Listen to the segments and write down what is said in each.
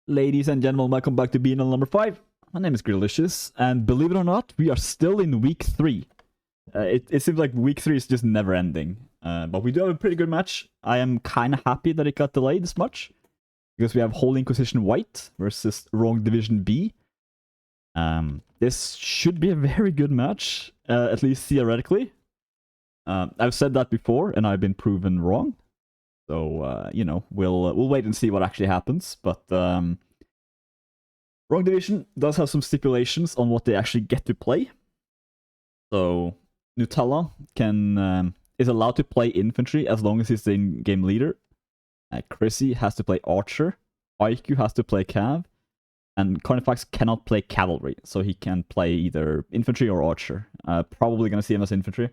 Ladies and gentlemen, welcome back to BNL number 5. My name is Grillicious, and believe it or not, we are still in week 3. It seems like week 3 is just never ending. But we do have a pretty good match. I am kind of happy that it got delayed this much, because we have Holy Inquisition White versus Wrong Division B. This should be a very good match, at least theoretically. I've said that before, and I've been proven wrong. So, you know, we'll wait and see what actually happens. But Wrong Division does have some stipulations on what they actually get to play. So, Nutella is allowed to play infantry as long as he's the in-game leader. Chrissy has to play archer. HINQ has to play cav. And Carnifex cannot play cavalry, so he can play either infantry or archer. Probably gonna see him as infantry.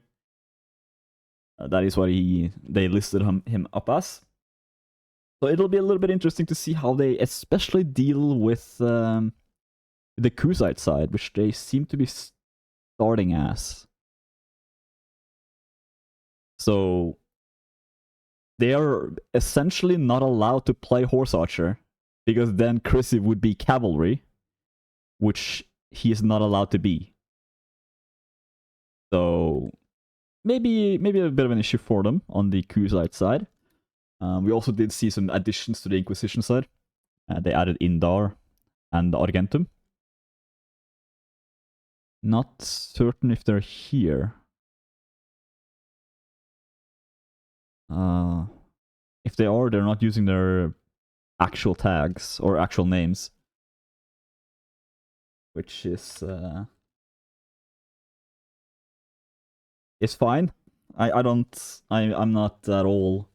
That is what they listed him up as. So it'll be a little bit interesting to see how they especially deal with the Crusite side, which they seem to be starting as. So they are essentially not allowed to play Horse Archer, because then Chrissy would be cavalry, which he is not allowed to be. So maybe a bit of an issue for them on the Crusite side. We also did see some additions to the Inquisition side. They added Indar and Argentum. Not certain if they're here. If they are, they're not using their actual tags or actual names, which is fine. I'm not at all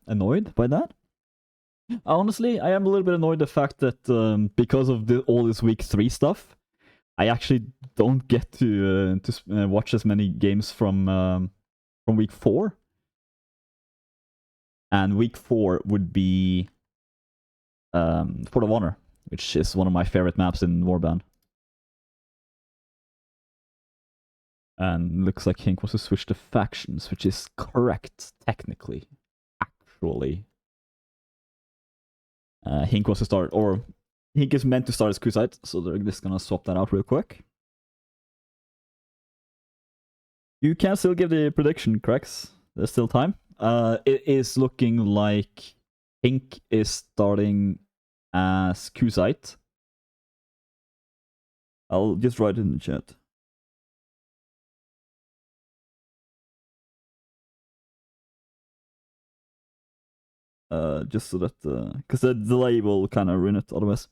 annoyed by that. Honestly, I am a little bit annoyed the fact that because of all this week 3 stuff, I actually don't get to watch as many games from week 4. And week 4 would be Fort of Honor, which is one of my favorite maps in Warband. And looks like HINQ was to switch to factions, which is correct, technically. Actually. HINQ was to start, or HINQ is meant to start as Crusite, so they're just gonna swap that out real quick. You can still give the prediction, Krex. There's still time. It is looking like HINQ is starting as Crusite. I'll just write it in the chat. Just so that, because the delay will kind of ruin it otherwise.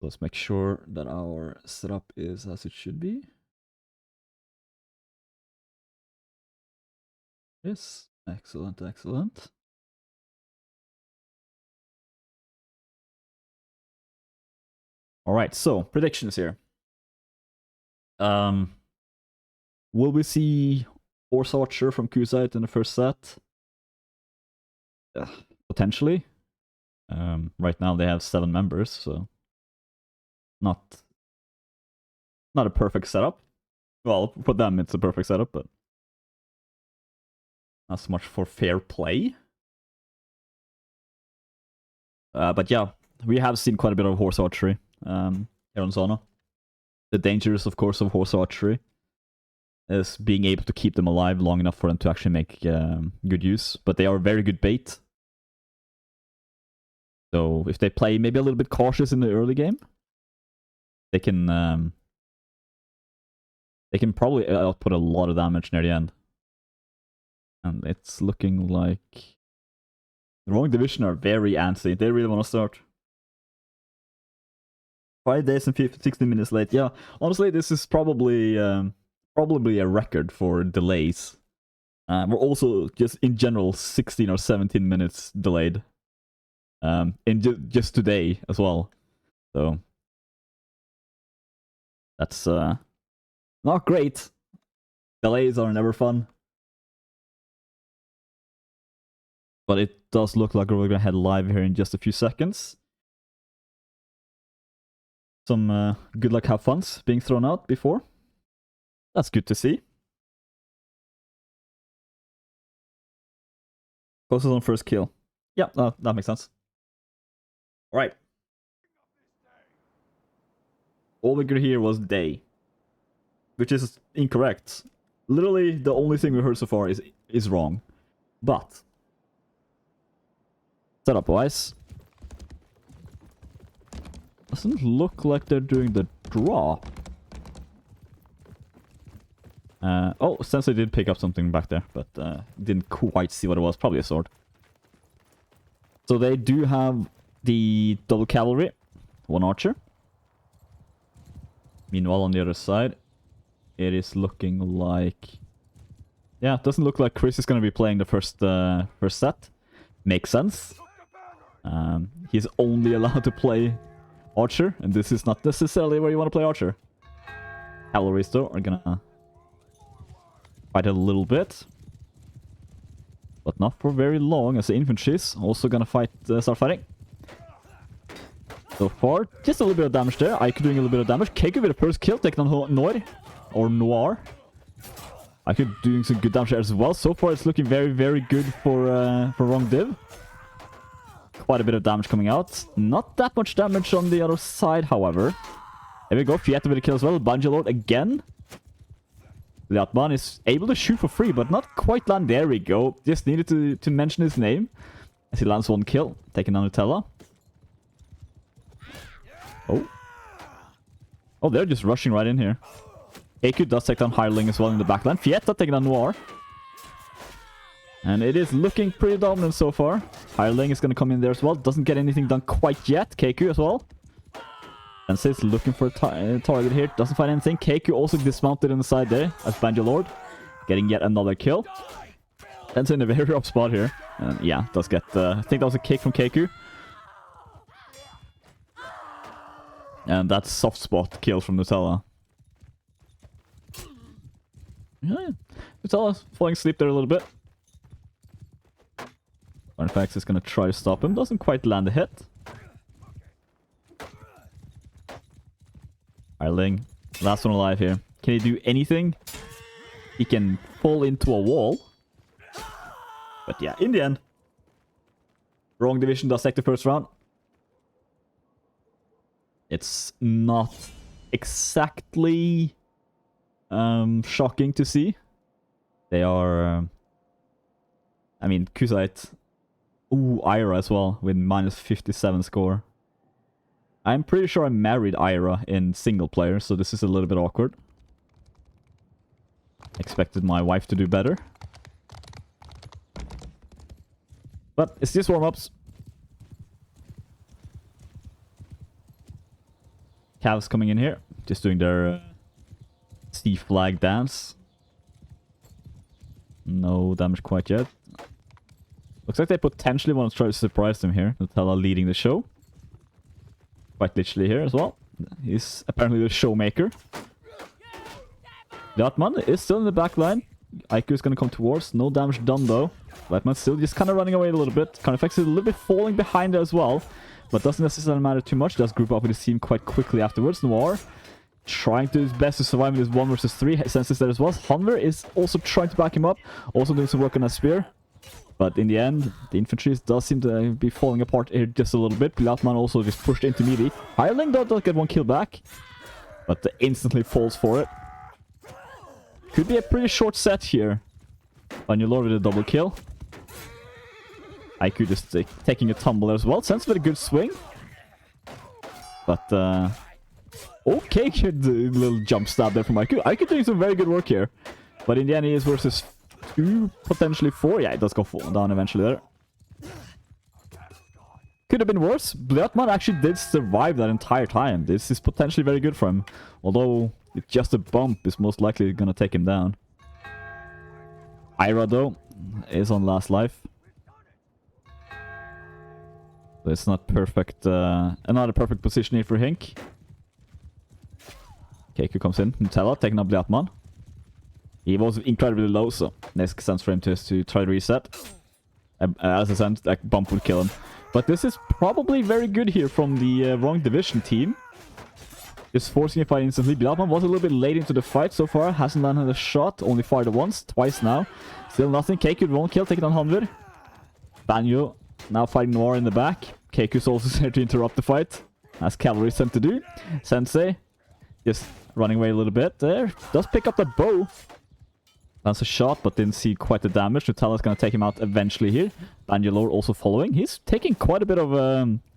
Let's make sure that our setup is as it should be. Yes, excellent, excellent. All right, so predictions here. Will we see Horse Archer from Crusite in the first set? Potentially. Right now they have 7 members, so not a perfect setup. Well, for them it's a perfect setup, but not so much for fair play. But yeah, we have seen quite a bit of horse archery here on Zona. The dangers, of course, of horse archery is being able to keep them alive long enough for them to actually make good use. But they are very good bait. So if they play maybe a little bit cautious in the early game, they can probably output a lot of damage near the end. And it's looking like the Wrong Division are very antsy. They really want to start. 5 days and 60 minutes late. Yeah, honestly, this is probably a record for delays. We're also just in general 16 or 17 minutes delayed. In just today as well. So that's not great. Delays are never fun. But it does look like we're gonna head live here in just a few seconds. Some good luck, have funs being thrown out before. That's good to see. Focus on first kill. Yeah, that makes sense. Alright. All we could hear was day. Which is incorrect. Literally, the only thing we heard so far is wrong. But setup-wise, doesn't look like they're doing the draw. Oh, Sensei did pick up something back there, but didn't quite see what it was. Probably a sword. So they do have the double cavalry, one archer. Meanwhile, on the other side, it is looking like... Yeah, it doesn't look like Chris is going to be playing the first set. Makes sense. He's only allowed to play archer, and this is not necessarily where you want to play archer. Cavalry, though, are going to fight a little bit. But not for very long, as the infantry is also going to start fighting. So far, just a little bit of damage there. IQ doing a little bit of damage. Keiko with the first kill, taking on Noir. IQ doing some good damage there as well. So far, it's looking very, very good for Wrong Div. Quite a bit of damage coming out. Not that much damage on the other side, however. There we go. Fiat with a kill as well. Banjalord again. Liatman is able to shoot for free, but not quite land. There we go. Just needed to mention his name. As he lands one kill. Taking down Nutella. Oh, they're just rushing right in here. AQ does take down Hireling as well in the backline. Fietta taking down Noir. And it is looking pretty dominant so far. Hireling is going to come in there as well. Doesn't get anything done quite yet. KQ as well. Sensei is looking for a target here. Doesn't find anything. KQ also dismounted on the side there as Banjalord. Getting yet another kill. Sensei in a very rough spot here. And yeah, does get... I think that was a kick from KQ. And that's soft spot kill from Nutella. Yeah. Nutella's falling asleep there a little bit. Artifacts is going to try to stop him. Doesn't quite land a hit. Hireling, last one alive here. Can he do anything? He can fall into a wall. But yeah, in the end, Wrong Division does take the first round. It's not exactly shocking to see. They are... I mean, Kusite. Ooh, Ira as well, with minus 57 score. I'm pretty sure I married Ira in single player, so this is a little bit awkward. Expected my wife to do better. But it's just warm-ups. Cavs coming in here, just doing their C flag dance. No damage quite yet. Looks like they potentially want to try to surprise them here. Nutella leading the show. Quite literally here as well. He's apparently the showmaker. Liatman is still in the back line. IQ is going to come towards. No damage done though. Liatman still just kind of running away a little bit. Carnifex is a little bit falling behind there as well. But doesn't necessarily matter too much. Does group up with his team quite quickly afterwards. Noir trying to do his best to survive in this 1 versus 3. Senses there as well. Hunver is also trying to back him up. Also doing some work on a spear. But in the end, the infantry does seem to be falling apart here just a little bit. Liatman also just pushed into melee. Hireling though does get one kill back. But instantly falls for it. Could be a pretty short set here. Banjalord with a double kill. IQ just taking a tumble as well. Sense with a good swing. But, okay, good little jump stab there from IQ. IQ doing some very good work here. But in the end, he is versus 2, potentially 4. Yeah, it does go down eventually there. Could have been worse. Liatman actually did survive that entire time. This is potentially very good for him. Although, it's just a bump is most likely going to take him down. Ira, though, is on last life. So it's not perfect. Another perfect position here for HINQ. KQ comes in. Nutella taking up Liatman. He was incredibly low, so makes sense for him to try to reset. As I said, that bump would kill him. But this is probably very good here from the Wrong Division team. Just forcing a fight instantly. Liatman was a little bit late into the fight so far. Hasn't landed a shot. Only fired once. Twice now. Still nothing. KQ with one kill. Taking on Hanver. Banyo now fighting Noir in the back. Keiku's also here to interrupt the fight, as cavalry sent to do. Sensei just running away a little bit there. Does pick up the bow. Lands a shot, but didn't see quite the damage. Nutella's gonna take him out eventually here. Bangalore also following. He's taking quite a bit of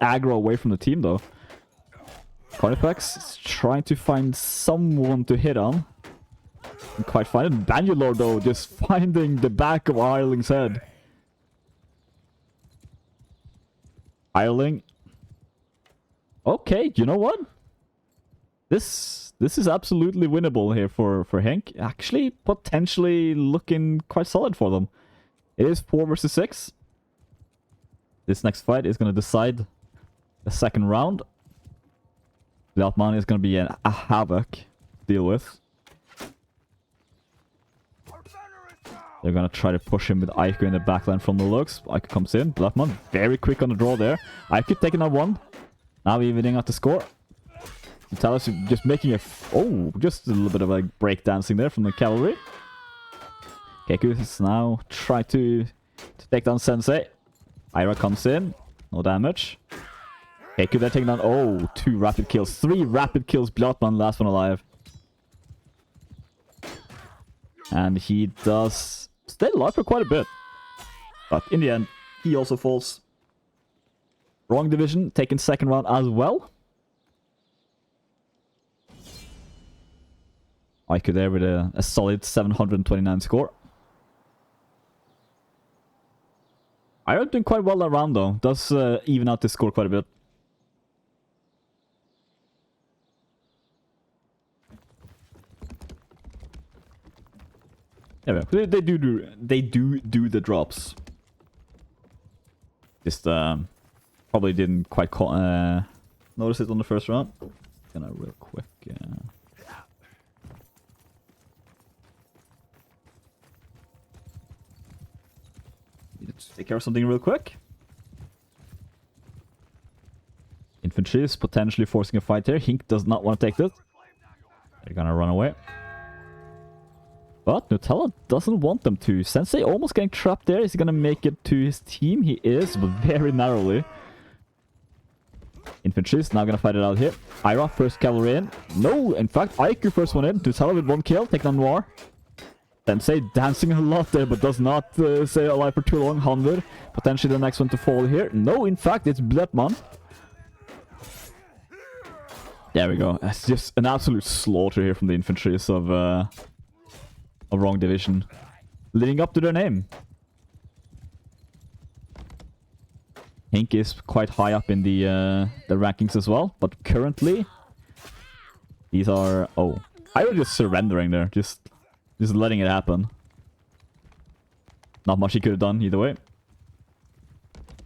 aggro away from the team, though. Carnifex is trying to find someone to hit on. Can't quite find it. Bangalore, though, just finding the back of Hireling's head. Hireling. Okay, you know what? This is absolutely winnable here for HINQ. Actually, potentially looking quite solid for them. It is 4 versus 6. This next fight is going to decide the second round. Blattman is going to be a havoc to deal with. They're going to try to push him with HINQ in the backline from the looks. HINQ comes in. Blattman very quick on the draw there. HINQ taking on 1. Now evening out the score. Nutellus just making a... just a little bit of a breakdancing there from the cavalry. Keiku is now trying to take down Sensei. Ira comes in. No damage. Keiku they're taking down... 2 rapid kills. 3 rapid kills. Blattman, last one alive. And he does stay alive for quite a bit. But in the end, he also falls. Wrong division, taking second round as well. HINQ there with a solid 729 score. Ira doing quite well that round though. Does even out the score quite a bit. Yeah, they do the drops. Just probably didn't quite notice it on the first round. Gonna real quick. Need to take care of something real quick. Infantry is potentially forcing a fight here. HINQ does not want to take this. They're gonna run away. But Nutella doesn't want them to. Sensei almost getting trapped there. Is he gonna make it to his team? He is, but very narrowly. Infantry is now gonna fight it out here. Ira first cavalry in. No, in fact, HINQ first one in. Nutella with 1 kill, taking on Noir. Sensei dancing a lot there, but does not stay alive for too long. Hanver, potentially the next one to fall here. No, in fact, it's Blattman. There we go. That's just an absolute slaughter here from the infantries of Wrong Division. Leading up to their name. HINQ is quite high up in the rankings as well, but currently these are... I was just surrendering there. Just letting it happen. Not much he could have done either way.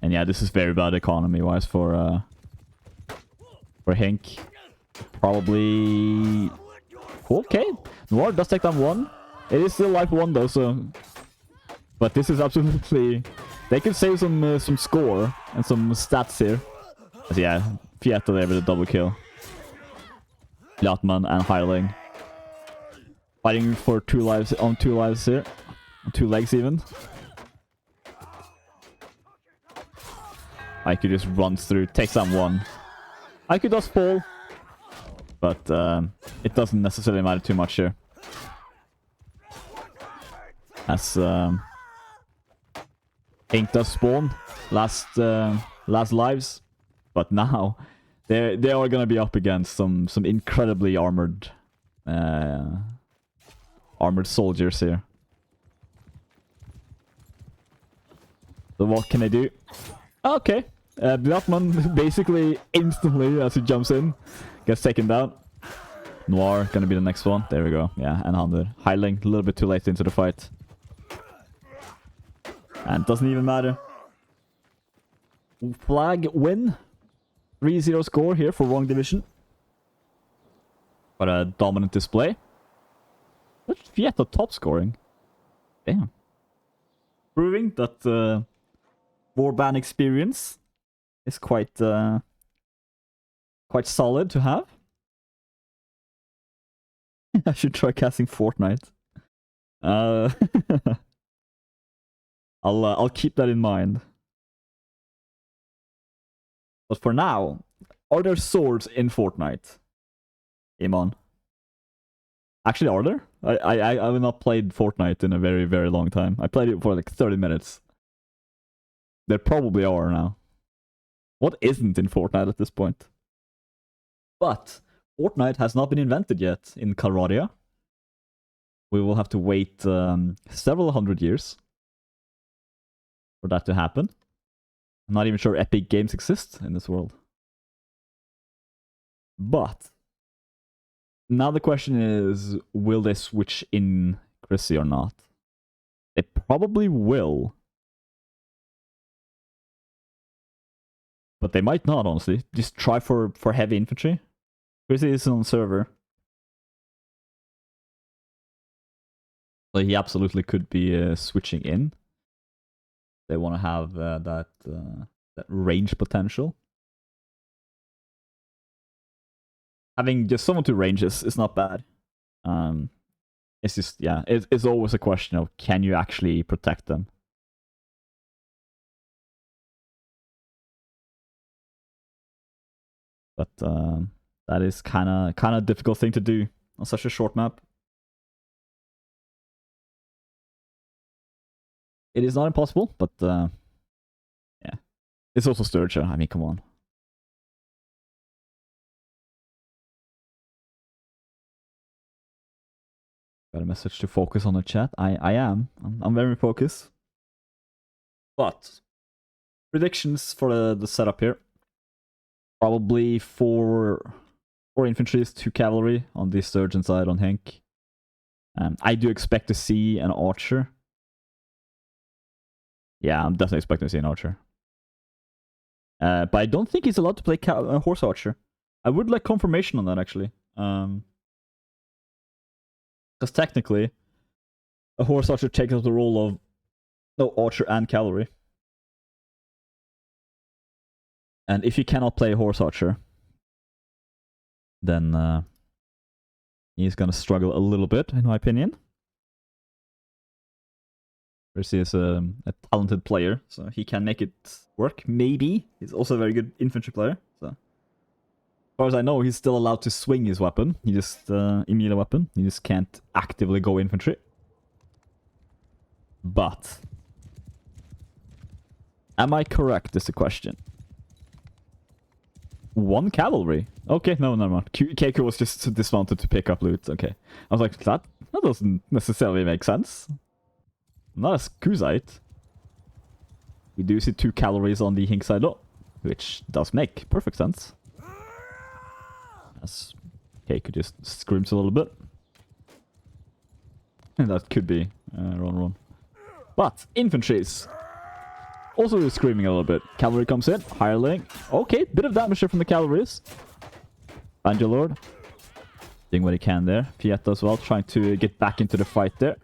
And yeah, this is very bad economy-wise for HINQ. Probably... Okay. Noir does take down 1. It is still life 1 though, so... But this is absolutely... They could save some score and some stats here. But yeah, Fietta there with a double kill. Blattman and Hireling. Fighting for 2 lives on 2 lives here. On 2 legs even. HINQ just runs through, takes down 1. HINQ does fall. But it doesn't necessarily matter too much here. As HINQ does spawn last lives, but now they are gonna be up against some incredibly armored soldiers here. So what can they do? Okay, Blattman basically instantly as he jumps in gets taken down. Noir gonna be the next one. There we go. Yeah, and 100. Hireling a little bit too late into the fight. And doesn't even matter. Flag win. 3-0 score here for Wrong Division. But a dominant display. That's Fietta top scoring. Damn. Proving that warband experience is quite solid to have. I should try casting Fortnite. I'll keep that in mind. But for now, are there swords in Fortnite? Iman. Actually, are there? I have not played Fortnite in a very, very long time. I played it for like 30 minutes. There probably are now. What isn't in Fortnite at this point? But Fortnite has not been invented yet in Calradia. We will have to wait several hundred years for that to happen. I'm not even sure Epic Games exist in this world. But now the question is, will they switch in Chrissy or not? They probably will. But they might not, honestly. Just try for heavy infantry. Chrissy is on server. So he absolutely could be switching in. They want to have that range potential. Having just someone to range is not bad. It's just, yeah, it's always a question of, can you actually protect them? But that is kind of a difficult thing to do on such a short map. It is not impossible, but yeah. It's also Sturgeon. I mean, come on. Got a message to focus on the chat. I am. I'm very focused. But predictions for the setup here. Probably 4 infantry, 2 cavalry on the Sturgeon side on HINQ. I do expect to see an archer. Yeah, I'm definitely expecting to see an archer. But I don't think he's allowed to play a horse archer. I would like confirmation on that, actually. Because technically, a horse archer takes up the role of archer and cavalry. And if you cannot play a horse archer, then he's gonna struggle a little bit, in my opinion. Percy is a talented player, so he can make it work, maybe. He's also a very good infantry player, so... As far as I know, he's still allowed to swing his weapon. He just, immediate weapon. He just can't actively go infantry. But... am I correct, is the question. 1 cavalry? Okay, no, never mind. Keiko was just dismounted to pick up loot, okay. I was like, that doesn't necessarily make sense. Not as Kuzite. We do see 2 cavalries on the HINQ side though, which does make perfect sense. As Keiko just screams a little bit. And that could be run. But infantries also screaming a little bit. Cavalry comes in, hireling. Okay, bit of damage from the cavalries. Banjo doing what he can there. Fietta as well, trying to get back into the fight there.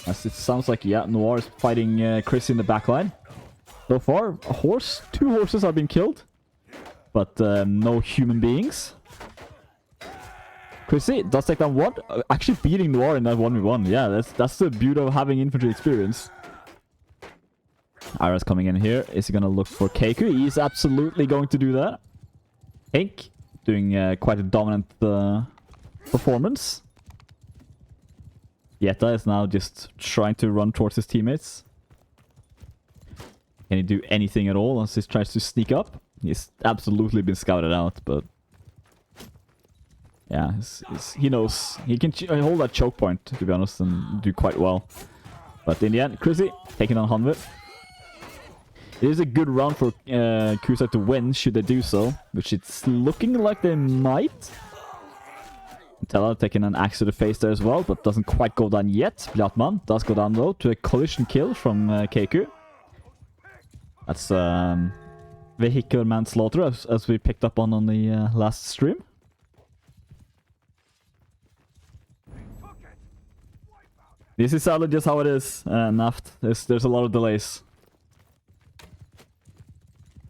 As it sounds like, yeah, Noir is fighting Chris in the backline. So far, 2 horses have been killed. But no human beings. Chrissy does take down 1. Actually beating Noir in that 1v1. Yeah, that's the beauty of having infantry experience. Ara's coming in here. Is he going to look for Keiko? He's absolutely going to do that. HINQ doing quite a dominant performance. Yetta is now just trying to run towards his teammates. Can he do anything at all as he tries to sneak up? He's absolutely been scouted out, but... yeah, he knows. He can hold that choke point, to be honest, and do quite well. But in the end, Chrissy taking on Hanvit. It is a good round for Kusa to win, should they do so. Which it's looking like they might. Tella taking an axe to the face there as well, but doesn't quite go down yet. Blatman does go down though, to a collision kill from Keiku. That's vehicular manslaughter, as we picked up on the last stream. This is sadly just how it is, Naft. There's a lot of delays.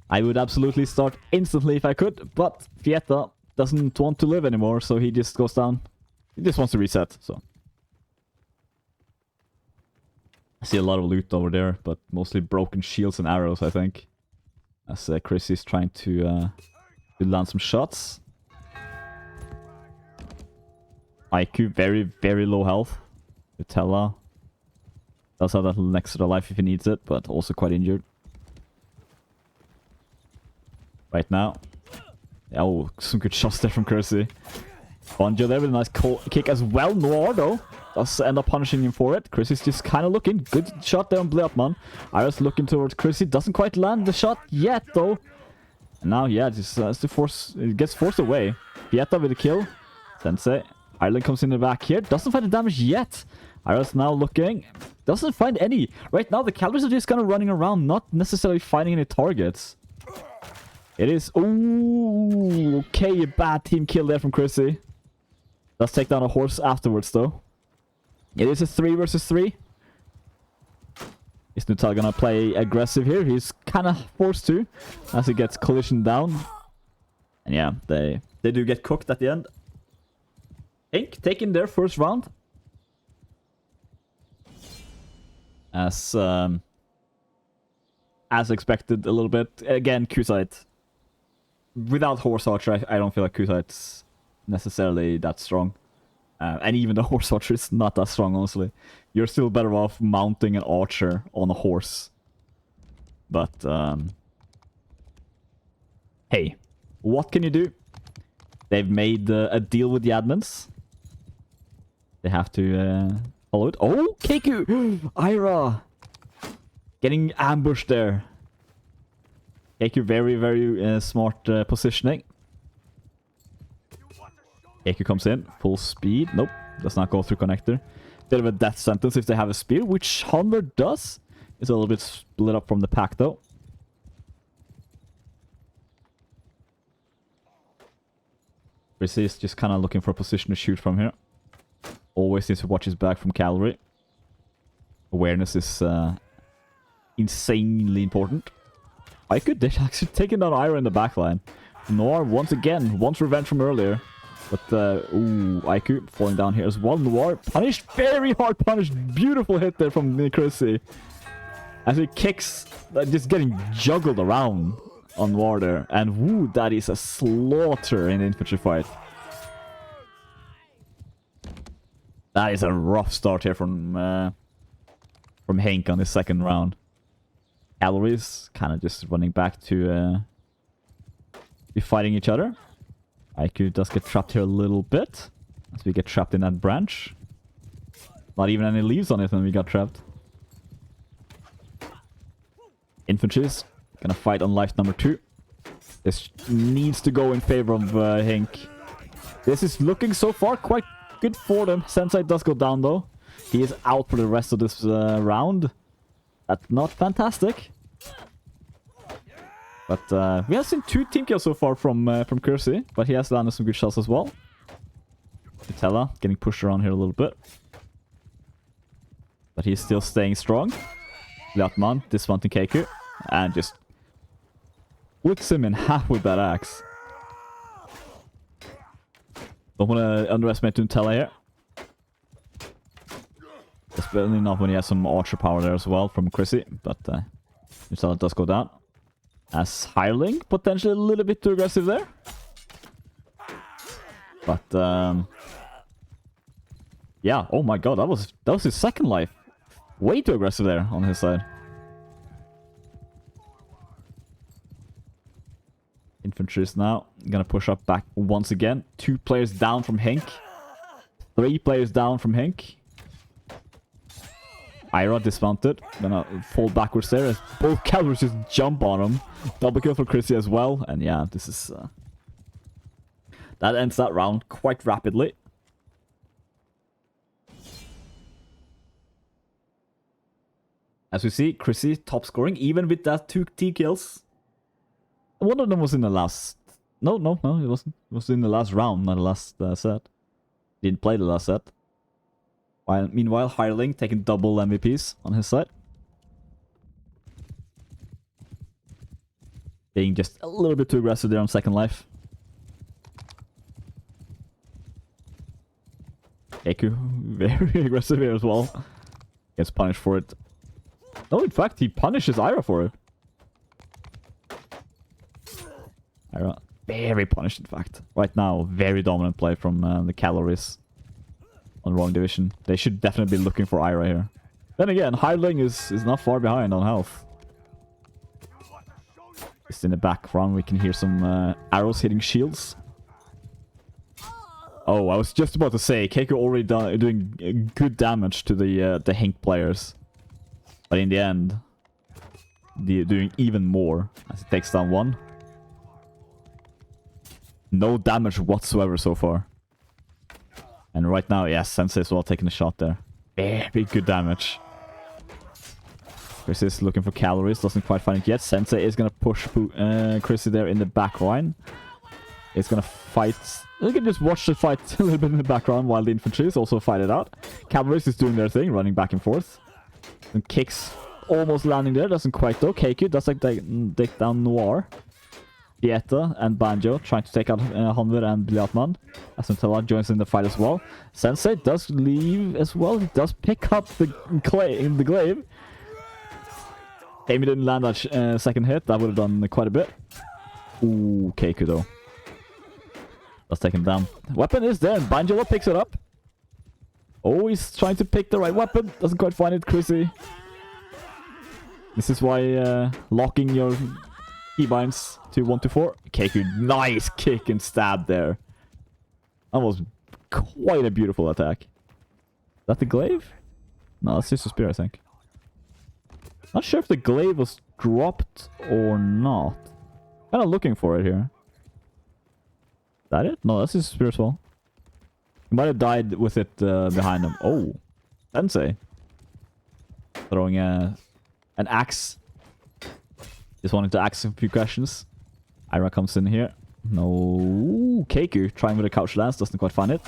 I would absolutely start instantly if I could, but Fietta doesn't want to live anymore, so he just goes down. He just wants to reset, so. I see a lot of loot over there, but mostly broken shields and arrows, I think. As Chris is trying to land some shots. HINQ, very, very low health. Utella does have that little extra life if he needs it, but also quite injured. Right now. Oh, some good shots there from Kersey. Bonjo there with a nice kick as well. Noir, though, does end up punishing him for it. Chrissy's just kind of looking. Good shot there on Bleopman. Iris looking towards Chrissy. Doesn't quite land the shot yet, though. And now, yeah, just it gets forced away. Pieta with a kill. Sensei. Ireland comes in the back here. Doesn't find the damage yet. Iris now looking. Doesn't find any. Right now, the calories are just kind of running around, not necessarily finding any targets. It is... Ooh, okay, a bad team kill there from Chrissy. Does take down a horse afterwards, though. It is a 3 versus 3. Is Nuttall gonna play aggressive here? He's kind of forced to, as he gets collision down. And yeah, they do get cooked at the end. HINQ taking their first round. As expected a little bit. Again, Q-Site. Without Horse Archer, I don't feel like Q-Site's necessarily that strong. And even the Horse Archer is not that strong, honestly. You're still better off mounting an Archer on a horse. But, hey, what can you do? They've made a deal with the admins. They have to follow it. Oh, Keiku! Ira! Getting ambushed there. Keiku very, very smart positioning. Keiku comes in, full speed. Nope, does not go through connector. Bit of a death sentence if they have a spear, which Hunter does. It's a little bit split up from the pack, though. Chrissy is just kind of looking for a position to shoot from here. Always needs to watch his back from cavalry. Awareness is insanely important. I could actually taking down Ira in the backline. Noir once again wants revenge from earlier. But, ooh, IQ falling down here as well. Noir punished, very hard punished. Beautiful hit there from Chrissy. As he kicks, just getting juggled around on Noir there. And woo, that is a slaughter in the infantry fight. That is a rough start here from HINQ on the second round. Cavalry's kind of just running back to be fighting each other. IQ does get trapped here a little bit, as we get trapped in that branch. Not even any leaves on it when we got trapped. Infantry's gonna fight on life number 2. This needs to go in favor of HINQ. This is looking so far quite good for them. Sensei does go down though. He is out for the rest of this round. That's not fantastic. But we have seen 2 team kills so far from Kersey, but he has landed some good shots as well. Utella getting pushed around here a little bit. But he's still staying strong. Leatman dismounting Keiku. And just splits him in half with that axe. Don't want to underestimate Utella here. Especially not when he has some archer power there as well from Chrissy. But Utella does go down. As Hireling, potentially a little bit too aggressive there. But, yeah, oh my god, that was his second life. Way too aggressive there on his side. Infantry is now gonna push up back once again. 2 players down from HINQ. 3 players down from HINQ. Ira dismounted, gonna fall backwards there as both cavalry just jump on him. Double kill for Chrissy as well, and yeah, this is that ends that round quite rapidly. As we see, Chrissy top scoring, even with that 2 T kills. One of them was in the last... No, it wasn't. It was in the last round, not the last set. Didn't play the last set. Meanwhile, Hireling taking double MVPs on his side. Being just a little bit too aggressive there on second life. Keiku, very aggressive here as well. Gets punished for it. No, in fact, he punishes Ira for it. Ira, very punished in fact. Right now, very dominant play from the Calories on Wrong Division. They should definitely be looking for Ira here. Then again, Hireling is not far behind on health. Just in the background, we can hear some arrows hitting shields. Oh, I was just about to say, Keiko already doing good damage to the HINQ players. But in the end, they're doing even more as it takes down one. No damage whatsoever so far. And right now, yes, Sensei as well taking a shot there. Very good damage. Chris is looking for calories, doesn't quite find it yet. Sensei is going to push Chrissy there in the back line. It's going to fight. You can just watch the fight a little bit in the background while the infantry is also fight it out. Calories is doing their thing, running back and forth. And kicks almost landing there, doesn't quite though. Keiku does like take down Noir. Pieta and Banjo trying to take out Hanver and Bliatman. As Nutella joins in the fight as well. Sensei does leave as well. He does pick up the glaive. Amy didn't land that second hit. That would have done quite a bit. Ooh, Keiku though. Let's take him down. Weapon is there, and Banjo picks it up. Oh, he's trying to pick the right weapon. Doesn't quite find it, Chrissy. This is why locking your keybinds to 1 to 4. Keiku, nice kick and stab there. That was quite a beautiful attack. Is that the glaive? No, that's just a spear, I think. Not sure if the glaive was dropped or not. Kind of looking for it here. Is that it? No, that's his spear as well. He might have died with it behind him. Oh, Sensei. Throwing an axe. Just wanting to ask a few questions. Ira comes in here. No. Keiku trying with a couch lance. Doesn't quite find it.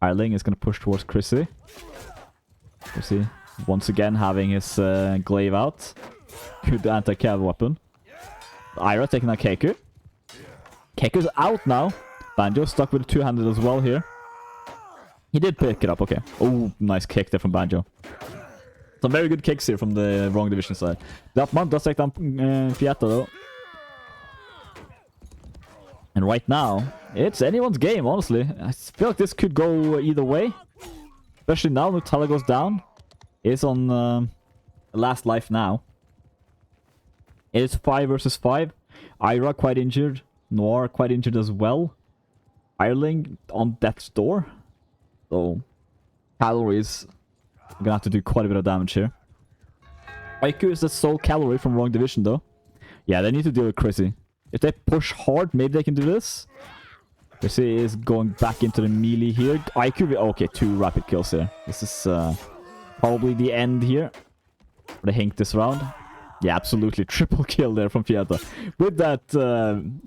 Hireling is going to push towards Chrissy. Chrissy once again having his glaive out. Good anti-cav weapon. Ira taking out Keiku. Keiku's out now. Banjo stuck with a two-handed as well here. He did pick it up, okay. Oh, nice kick there from Banjo. Some very good kicks here from the Wrong Division side. That man does take down Pieta though. And right now, it's anyone's game, honestly. I feel like this could go either way. Especially now, Nutella goes down. It's on last life now. It is 5 versus 5. Ira quite injured. Noir quite injured as well. Hireling on death's door. So, Calories are gonna have to do quite a bit of damage here. Aiku is the sole Calorie from Wrong Division though. Yeah, they need to deal with Chrissy. If they push hard, maybe they can do this. Chrissy is going back into the melee here. Aiku, okay, 2 rapid kills here. This is probably the end here for the HINQ this round. Yeah, absolutely. Triple kill there from Pieta. With that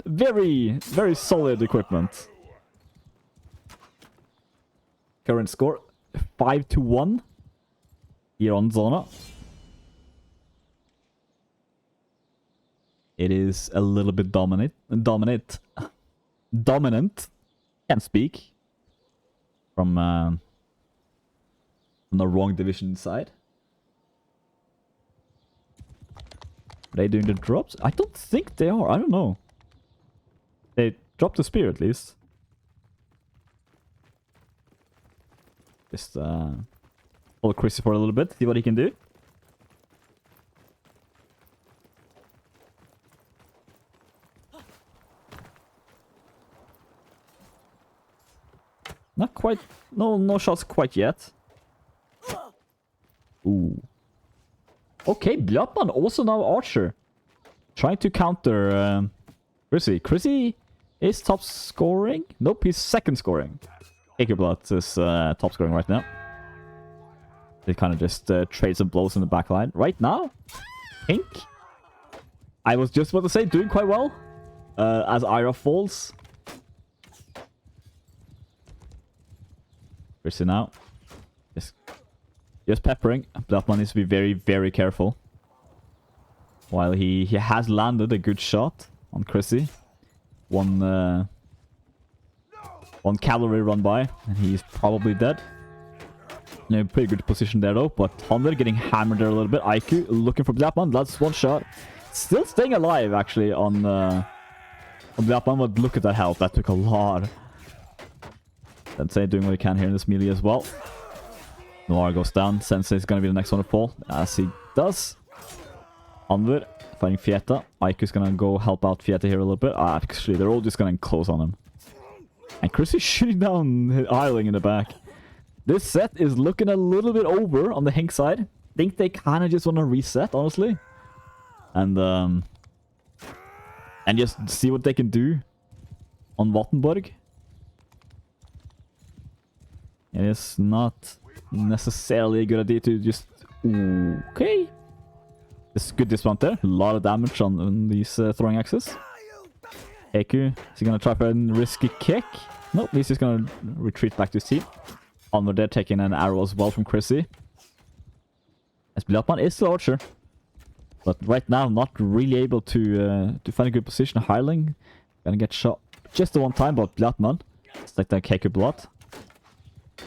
very, very solid equipment. Current score 5-1 here on Zona. It is a little bit dominant. Can't speak. From the Wrong Division side. Are they doing the drops? I don't think they are. I don't know. They dropped the spear at least. Just follow Chrissy for a little bit, see what he can do. Not quite. No shots quite yet. Ooh. Okay, Bloodman also now Archer. Trying to counter Chrissy. Chrissy is top scoring. Nope, he's second scoring. Blood is top scoring right now. They kind of just trade some blows in the back line. Right now, HINQ, I was just about to say, doing quite well. As Ira falls. Chrissy now. Just peppering. Bloodman needs to be very, very careful. While he has landed a good shot on Chrissy. One calorie run by, and he's probably dead. In a pretty good position there though, but Hunter getting hammered there a little bit. IQ looking for Bloodman. That's one shot. Still staying alive actually on On the up one, but look at that health. That took a lot. Sensei doing what he can here in this melee as well. Noir goes down. Sensei is going to be the next one to fall, as he does. Onward, fighting Fieta. Ike is going to go help out Fieta here a little bit. Actually, they're all just going to close on him. And Chris is shooting down Hireling in the back. This set is looking a little bit over on the HINQ side. Think they kind of just want to reset, honestly. And just see what they can do on Vattenborg. It is not necessarily a good idea to just... Okay. It's good dismount there. A lot of damage on these throwing axes. Eku, is he going to try for a risky kick? Nope, he's just going to retreat back to his team. Onward there, taking an arrow as well from Chrissy. Esbilapman is the archer. But right now, not really able to find a good position. Hireling gonna get shot just the one time, but Blatman. It's like the Keku Blot. A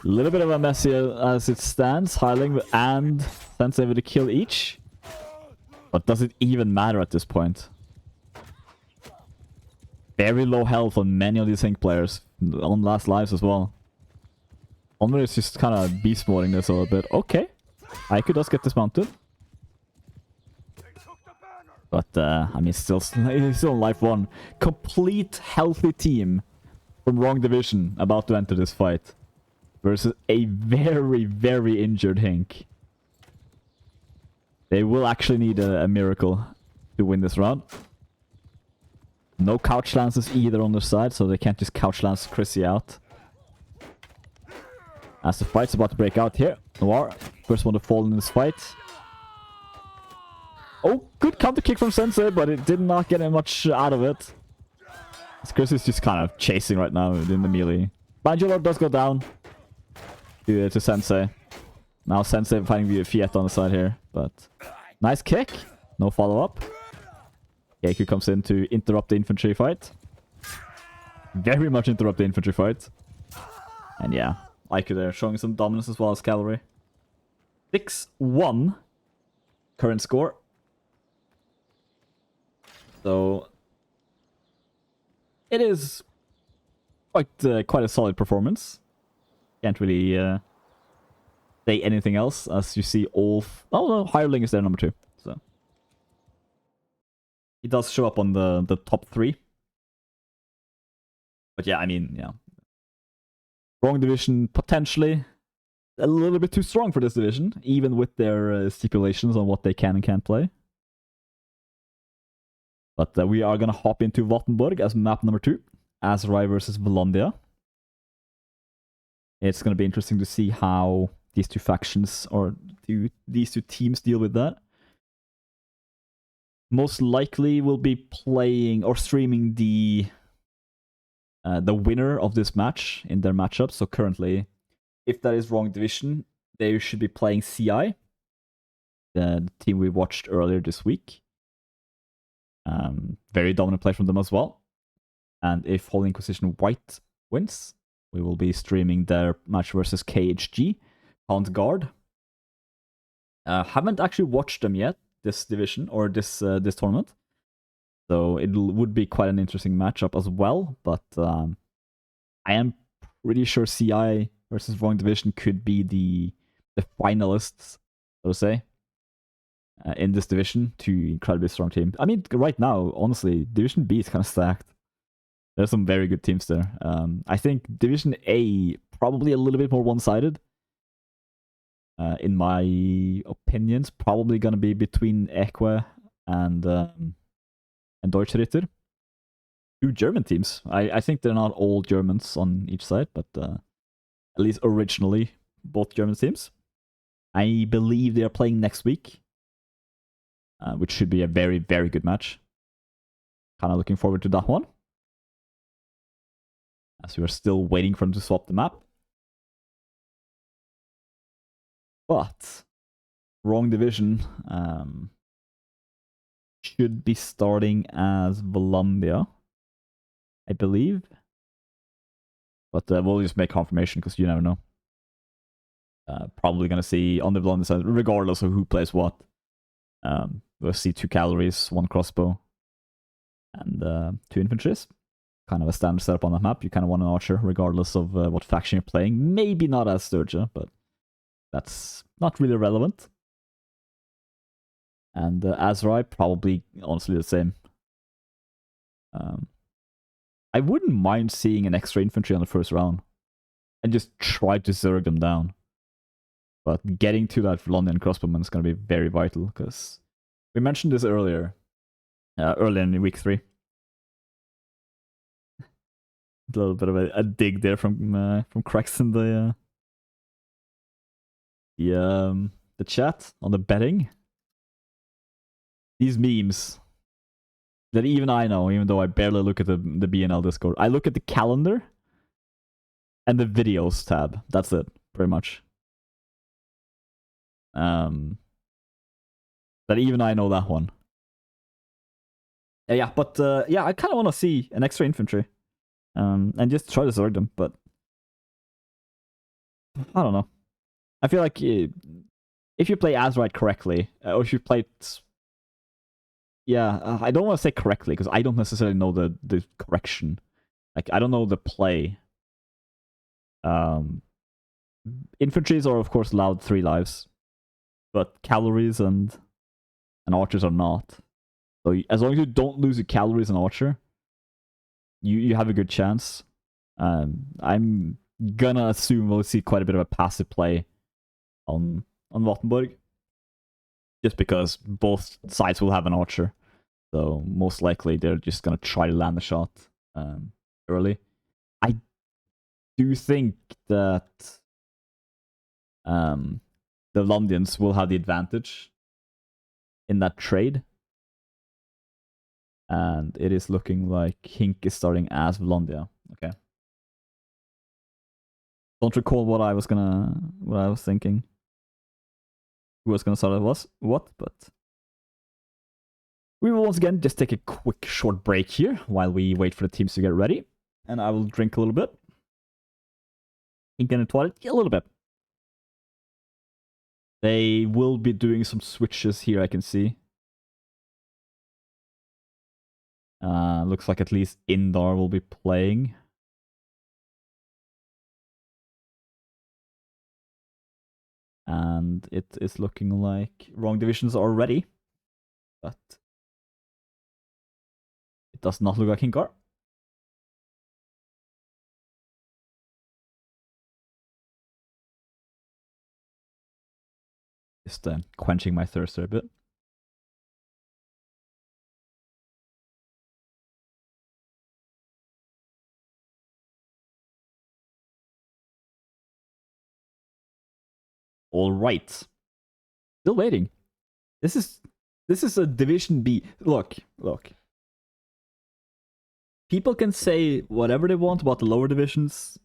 little bit of a mess here as it stands. Hireling and Sensei with a kill each. But does it even matter at this point? Very low health on many of these HINQ players. On last lives as well. Onward is just kind of beast moding this a little bit. Okay. Aiku does get dismounted. But, I mean, still in life 1. Complete healthy team from wrong division about to enter this fight. Versus a very, very injured HINQ. They will actually need a miracle to win this round. No couch lances either on their side, so they can't just couch lance Chrissy out. As the fight's about to break out here. Noir, first one to fall in this fight. Oh, good counter kick from Sensei, but it did not get much out of it. Chris is just kind of chasing right now in the melee. Banjo does go down to Sensei. Now Sensei fighting the Fiat on the side here, but nice kick. No follow-up. Keku comes in to interrupt the infantry fight. Very much interrupt the infantry fight. And yeah, Aiku there showing some dominance as well as cavalry. 6-1 current score. So it is quite a solid performance. Can't really say anything else as you see all... Oh no, Hireling is there number 2. So he does show up on the top 3. But yeah, I mean, yeah. Wrong division potentially a little bit too strong for this division, even with their stipulations on what they can and can't play. But we are going to hop into Vattenborg as map number 2. Azurai versus Volondia. It's going to be interesting to see how these two factions or these two teams deal with that. Most likely we'll be playing or streaming the winner of this match in their matchup. So currently, if that is wrong division, they should be playing CI, the team we watched earlier this week. Very dominant play from them as well. And if Holy Inquisition White wins, we will be streaming their match versus KHG, Hound Guard. Haven't actually watched them yet, this division, or this tournament. So it would be quite an interesting matchup as well. But I am pretty sure CI versus Wrong Division could be the finalists, so to say. In this division, two incredibly strong teams. I mean, right now, honestly, Division B is kind of stacked. There's some very good teams there. I think Division A probably a little bit more one-sided. In my opinions, probably gonna be between Equa and Deutsche Ritter. Two German teams. I think they're not all Germans on each side, but at least originally both German teams. I believe they are playing next week. Which should be a very, very good match. Kind of looking forward to that one. As we are still waiting for them to swap the map. But Wrong Division should be starting as Volundia, I believe. But we'll just make confirmation because you never know. Probably going to see on the Volundia side, regardless of who plays what. We'll see 2 cavalries, 1 crossbow. and 2 infantries. Kind of a standard setup on that map. You kind of want an archer regardless of what faction you're playing. Maybe not as Sturgia, but that's not really relevant. And Azrai, probably honestly the same. I wouldn't mind seeing an extra infantry on the first round and just try to zerg them down. But getting to that London crossbowman is going to be very vital, because we mentioned this earlier in week 3. A little bit of a dig there from Krex in the chat on the betting. These memes that even I know, even though I barely look at the BNL Discord. I look at the calendar and the videos tab. That's it, pretty much. That even I know that one. Yeah, but yeah, I kind of want to see an extra infantry. And just try to zerg them, but I don't know. I feel like if you play Azrai correctly, or if you play... Yeah, I don't want to say correctly, because I don't necessarily know the correction. Like, I don't know the play. Infantries are, of course, allowed 3 lives, but cavalries and archers are not. So as long as you don't lose your cavalries and archer, you have a good chance. I'm gonna assume we'll see quite a bit of a passive play on Wattenborg, just because both sides will have an archer. So most likely they're just gonna try to land the shot early. I do think that the Londonians will have the advantage in that trade. And it is looking like HINQ is starting as Vlondia. Okay. Don't recall what I was thinking. Who was gonna start at what, but we will once again just take a quick short break here while we wait for the teams to get ready. And I will drink a little bit. HINQ and toilet a little bit. They will be doing some switches here, I can see. Looks like at least Indar will be playing. And it is looking like wrong divisions are ready. But it does not look like HINQ are. Just quenching my thirst a bit. All right. Still waiting. This is a Division B. Look. People can say whatever they want about the lower divisions,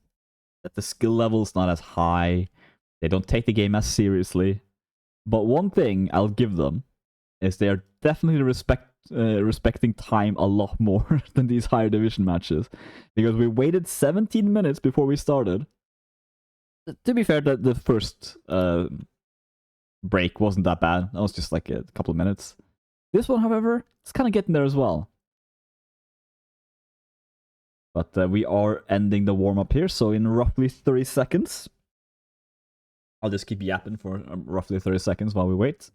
that the skill level is not as high. They don't take the game as seriously. But one thing I'll give them is they are definitely respecting time a lot more than these higher division matches. Because we waited 17 minutes before we started. To be fair, the first break wasn't that bad. That was just like a couple of minutes. This one, however, it's kind of getting there as well. But we are ending the warm-up here, so in roughly 30 seconds. I'll just keep yapping for roughly 30 seconds while we wait.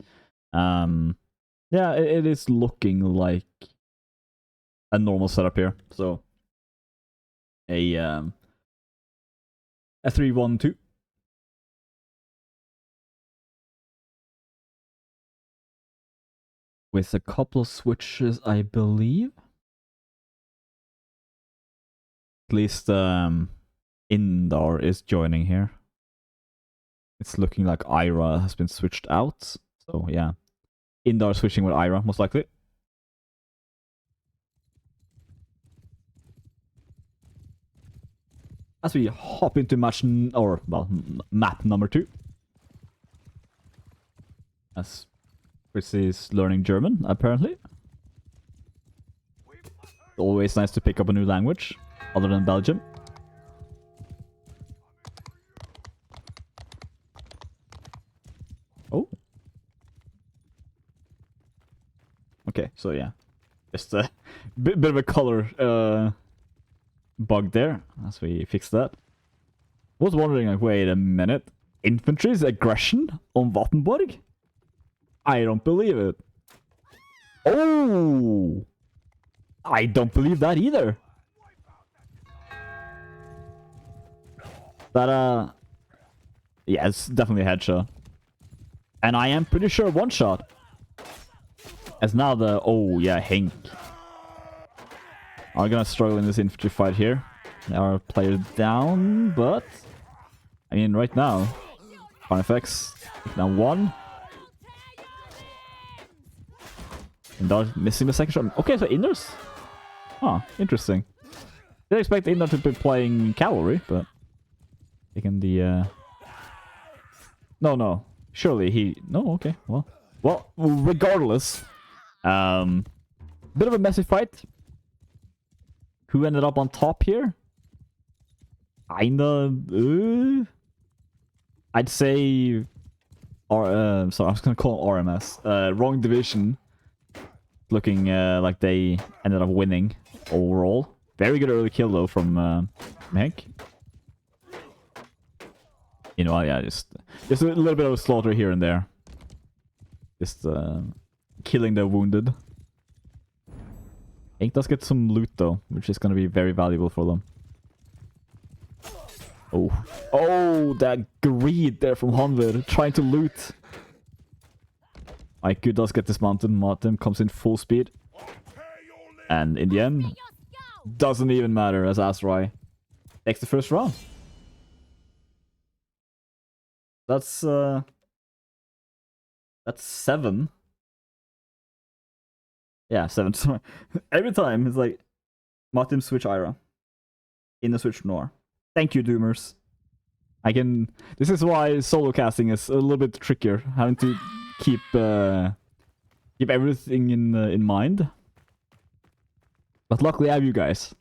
Yeah, it is looking like a normal setup here. So a 3-1-2. With a couple of switches, I believe. At least Indar is joining here. It's looking like Ira has been switched out. So yeah, Indar switching with Ira, most likely. As we hop into map number 2. As Chris is learning German, apparently. Always nice to pick up a new language, other than Belgium. Oh. Okay, so yeah. Just a bit of a color bug there, as we fix that. Was wondering, like, wait a minute. Infantry's aggression on Vattenborg? I don't believe it. Oh! I don't believe that either. That, yeah, it's definitely a headshot. And I am pretty sure one shot. As now the... Oh, yeah, HINQ. I'm gonna struggle in this infantry fight here. Our player down, but... I mean, right now... Carnifex. Now one. Indar missing the second shot. Okay, so Indars? Huh, interesting. Didn't expect Indar to be playing cavalry, but... Taking the... No. Surely he... No, okay, well... Well, regardless... Bit of a messy fight. Who ended up on top here? Kinda... I'd say... sorry, I was gonna call it RMS. Wrong division. Looking like they ended up winning overall. Very good early kill though from HINQ. You know, yeah, just a little bit of a slaughter here and there. Just killing the wounded. HINQ does get some loot though, which is gonna be very valuable for them. Oh, that greed there from Hanver, trying to loot. HINQ does get dismounted. Martin comes in full speed. And in the end, doesn't even matter as Azrai takes the first round. That's 7. Yeah, 7. Sorry. Every time it's like Martin switch Ira. In the switch Noir. Thank you, Doomers. This is why solo casting is a little bit trickier. Having to keep everything in mind. But luckily I have you guys.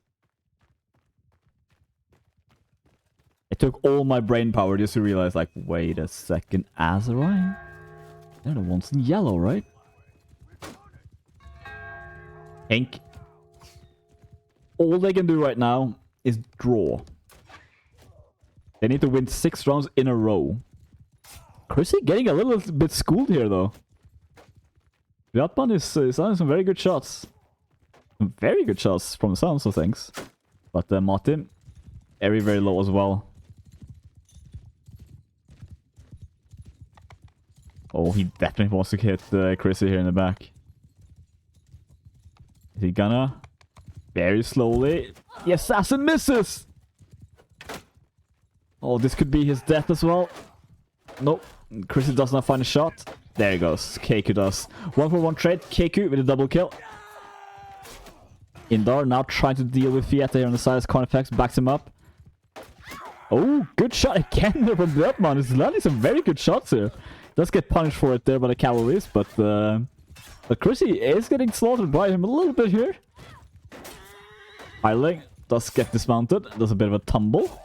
It took all my brain power just to realize, like, wait a second, Azrai? They're the ones in yellow, right? HINQ. All they can do right now is draw. They need to win 6 rounds in a row. Chrissy getting a little bit schooled here, though. Viatman is having some very good shots. Some very good shots from the sounds of things. But Martin, very, very low as well. Oh, he definitely wants to hit Chrissy here in the back. Is he gonna? Very slowly. The assassin misses! Oh, this could be his death as well. Nope. Chrissy does not find a shot. There he goes. KQ does. 1-for-1 trade. KQ with a double kill. Indar now trying to deal with Fiat here on the side as Carnifex backs him up. Oh, good shot again from Viatman. He's landing some very good shots here. Does get punished for it there by the cavalries, but Chrissy is getting slaughtered by him a little bit here. Highling does get dismounted. Does a bit of a tumble.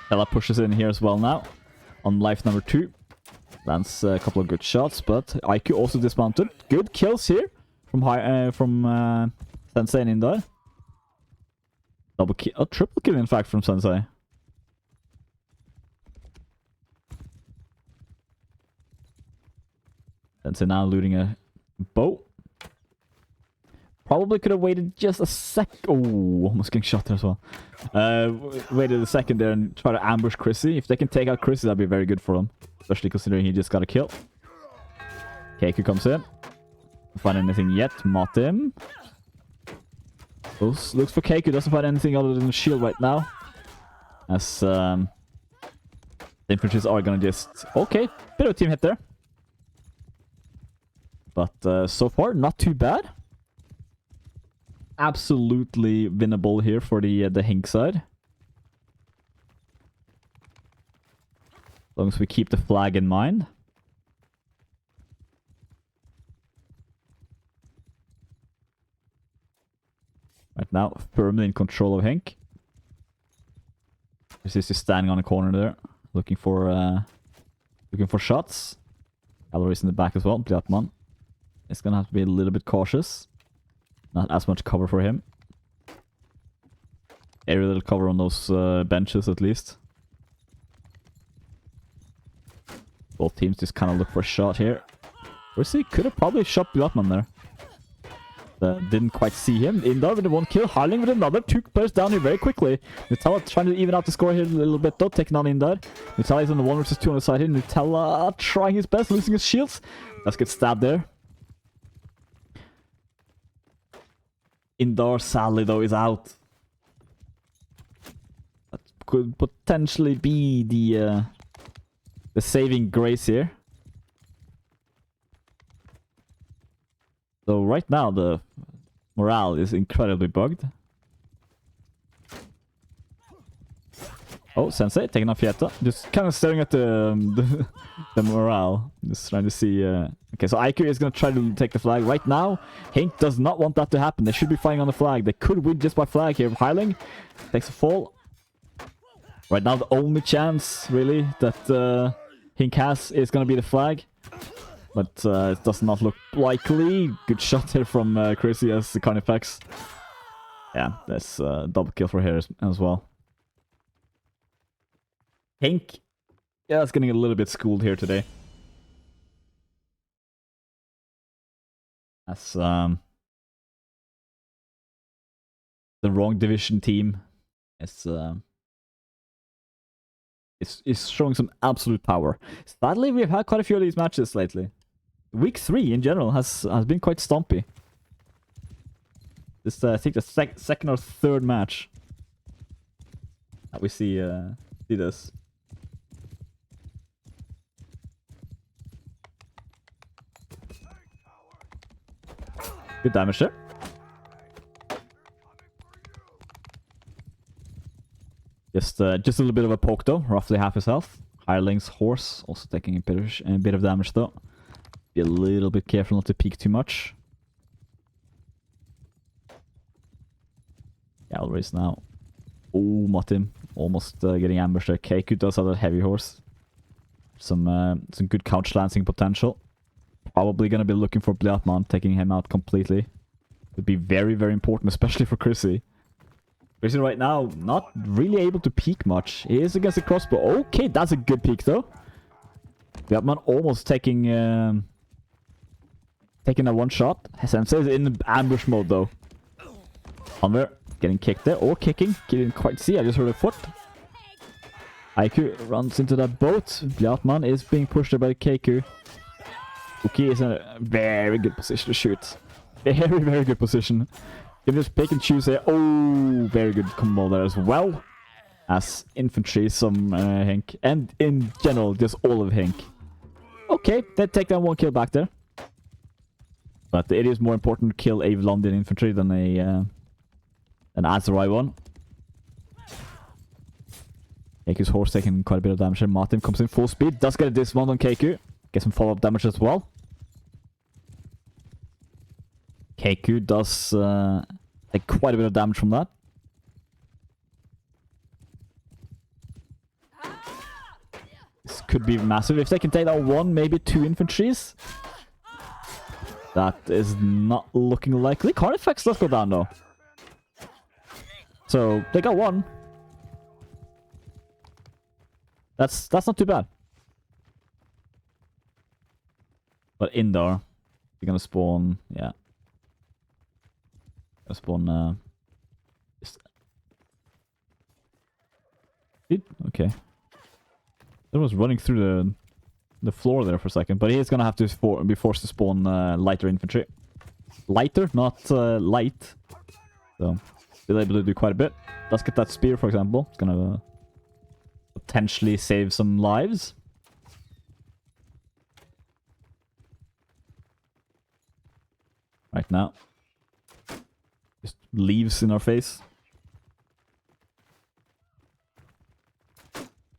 Ella pushes in here as well now. On life number 2. Lands a couple of good shots, but HINQ also dismounted. Good kills here from Sensei and Indar. Double kill, a triple kill in fact from Sensei. Sensei now looting a bow. Probably could have waited just a sec. Oh, almost getting shot there as well. Waited a second there and try to ambush Chrissy. If they can take out Chrissy, that'd be very good for them. Especially considering he just got a kill. KQ comes in. Don't find anything yet. Martin. Looks for KQ. Doesn't find anything other than a shield right now. As the infantries are gonna just... Okay, bit of a team hit there. But so far, not too bad. Absolutely winnable here for the HINQ side. As long as we keep the flag in mind. Right now, firmly in control of HINQ. This is just standing on a corner there, looking for shots. Cavalry's in the back as well. Blatman is gonna have to be a little bit cautious. Not as much cover for him. Very little cover on those benches at least. Both teams just kind of look for a shot here. Chrissy could have probably shot Blatman there. Didn't quite see him. Indar with the one kill. Harling with another. 2 players down here very quickly. Nutella trying to even out the score here a little bit though. Taking on Indar. Nutella is on the 1 versus 2 on the side here. Nutella trying his best. Losing his shields. Let's get stabbed there. Indar sadly though is out. That could potentially be the saving grace here. So right now the morale is incredibly bugged. Oh, Sensei taking off Fieta. Just kind of staring at the morale. Just trying to see... Okay, so HINQ is going to try to take the flag. Right now, HINQ does not want that to happen. They should be fighting on the flag. They could win just by flag here. Harling takes a fall. Right now, the only chance, really, that HINQ has is going to be the flag. But it does not look likely. Good shot here from Chrissy as the Carnifex. Yeah, that's a double kill for here as well. HINQ, yeah, it's getting a little bit schooled here today. As the wrong division team is showing some absolute power. Sadly, we've had quite a few of these matches lately. Week 3 in general has been quite stompy. This I think the second or third match that we see this. Good damage there. Just a little bit of a poke though, roughly half his health. Hireling's horse also taking a bit of damage though. Be a little bit careful not to peek too much. Galleries now. Oh, Matim almost getting ambushed there. Keiku does have a heavy horse. Some good couch lancing potential. Probably gonna be looking for Blatman, taking him out completely. Would be very, very important, especially for Chrissy. Chrissy right now not really able to peek much. He is against the crossbow. Okay, that's a good peek though. Blatman almost taking that one shot. Sensei is in ambush mode though. Hunter getting kicked there. Or kicking. Didn't quite see. I just heard a foot. HINQ runs into that boat. Blatman is being pushed by Keiku. Uki is in a very good position to shoot. Very, very good position. You can just pick and choose here. Oh, very good combo there as well. As infantry, some HINQ. And in general, just all of HINQ. Okay, they take down one kill back there. But it is more important to kill a London infantry than an Azurai one. Keiku's horse taking quite a bit of damage here. Martin comes in full speed. Does get a dismount on Keiku. Gets some follow-up damage as well. Keiku does take quite a bit of damage from that. This could be massive. If they can take out 1, maybe 2 infantries. That is not looking likely. Carnifex does go down though. So they got 1. That's not too bad. But Indar, you're gonna spawn, yeah. Gonna spawn okay. It was running through the floor there for a second, but he is gonna have to be forced to spawn lighter infantry. Lighter, not light. So still able to do quite a bit. Let's get that spear, for example. It's gonna potentially save some lives. Right now. Just leaves in our face.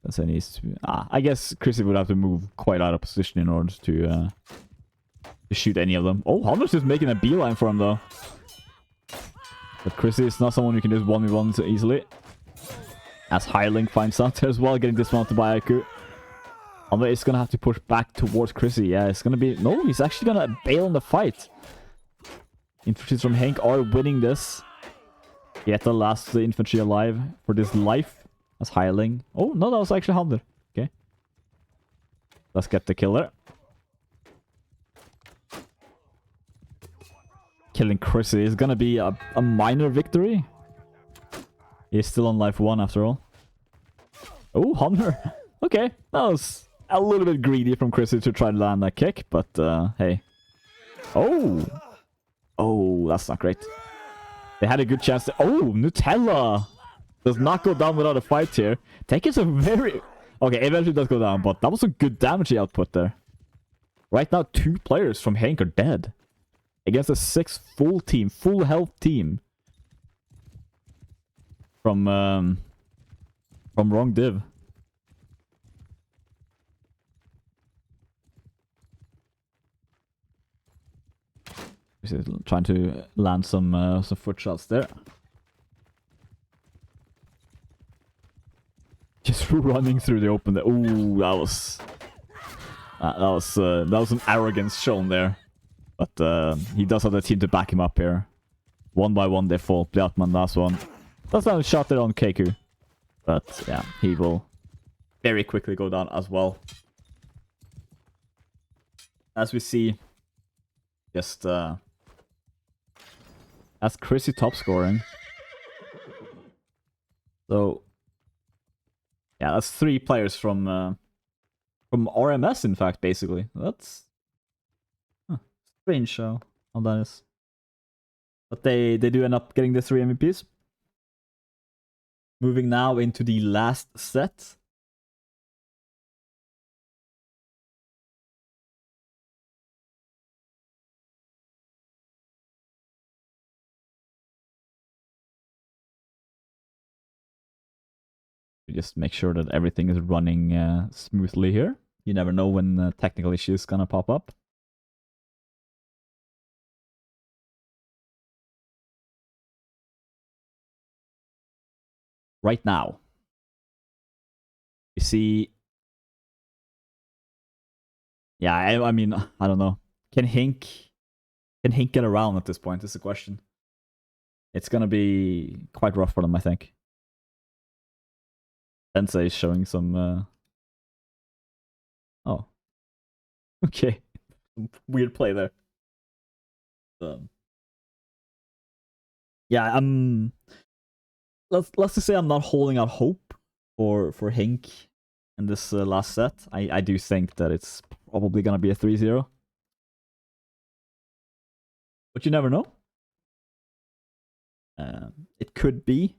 That's any. I guess Chrissy would have to move quite out of position in order to shoot any of them. Oh, Honda's just making a beeline for him though. But Chrissy is not someone you can just 1v1 so easily. As Hireling finds out there as well, getting dismounted by HINQ. Honda is gonna have to push back towards Chrissy. Yeah, it's gonna be... No, he's actually gonna bail in the fight. Infantry from HINQ are winning this. Yet the last infantry alive for this life as hireling. Oh, no, that was actually Hunter. Okay. Let's get the killer. Killing Chrissy is gonna be a minor victory. He's still on life 1 after all. Oh, Hunter. Okay, that was a little bit greedy from Chrissy to try to land that kick, but hey. Oh! Oh, that's not great. They had a good chance to... Oh, Nutella! Does not go down without a fight here. Take is a very... Okay, eventually does go down, but that was a good damage output there. Right now, 2 players from HINQ are dead. Against a 6 full team, full health team. From wrong div. Trying to land some foot shots there. Just running through the open. Ooh, that was some arrogance shown there. But he does have the team to back him up here. 1 by 1 they fall. Bjartman last one. That's not a shot there on Keku. But yeah, he will very quickly go down as well. As we see, just that's Chrissy top scoring. So yeah, that's 3 players from RMS, in fact, basically. That's strange how that is. But they do end up getting the 3 MVPs. Moving now into the last set. Just make sure that everything is running smoothly here. You never know when technical issues gonna pop up. Right now, you see... Yeah, I mean, I don't know. Can HINQ get around at this point is the question. It's gonna be quite rough for them, I think. Sensei is showing some... Oh. Okay. Weird play there. Yeah, let's just say I'm not holding out hope for HINQ in this last set. I do think that it's probably gonna be a 3-0. But you never know. It could be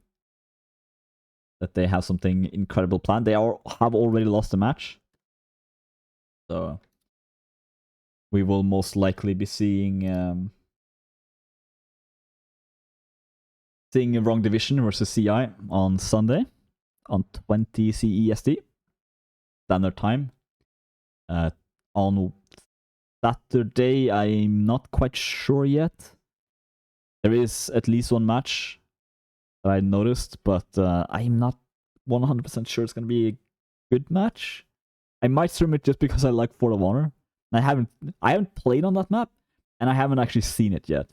that they have something incredible planned. They have already lost a match. So we will most likely be seeing Wrong Division versus CI on Sunday on 20 CEST standard time. On Saturday, I'm not quite sure yet. There is at least 1 match that I noticed, but I'm not 100% sure it's going to be a good match. I might stream it just because I like Fort of Honor. I haven't played on that map, and I haven't actually seen it yet.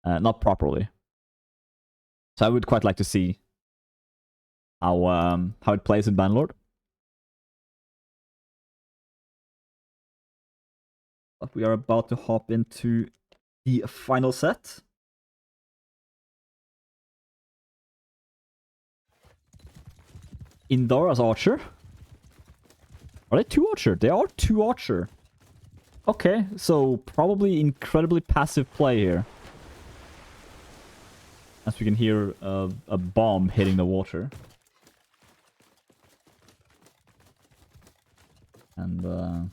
Not properly. So I would quite like to see how it plays in Banlord. But we are about to hop into the final set. Indar as Archer. Are they 2 Archer? They are 2 Archer. Okay, so probably incredibly passive play here. As we can hear a bomb hitting the water. And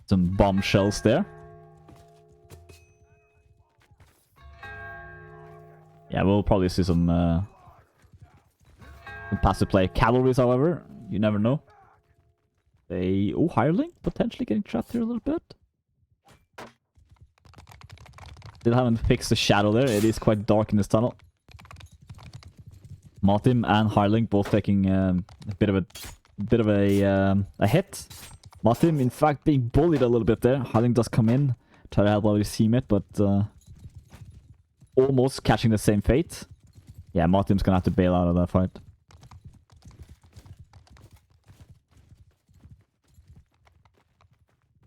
some bombshells there. Yeah, we'll probably see some passive play. Cavalries, however, you never know. Oh, Hireling potentially getting trapped here a little bit. Still haven't fixed the shadow there. It is quite dark in this tunnel. Martin and Hireling both taking a bit of a hit. Martin, in fact, being bullied a little bit there. Hireling does come in, try to help out his teammate, but almost catching the same fate. Yeah, Martin's gonna have to bail out of that fight.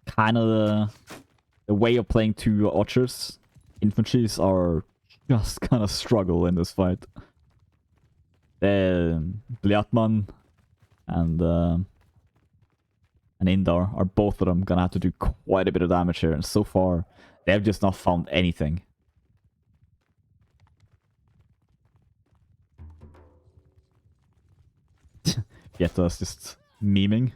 Kind of the way of playing two archers. Infantries are just gonna struggle in this fight. Bliatman and Indar are both of them gonna have to do quite a bit of damage here, and so far they've just not found anything. Vieta's just memeing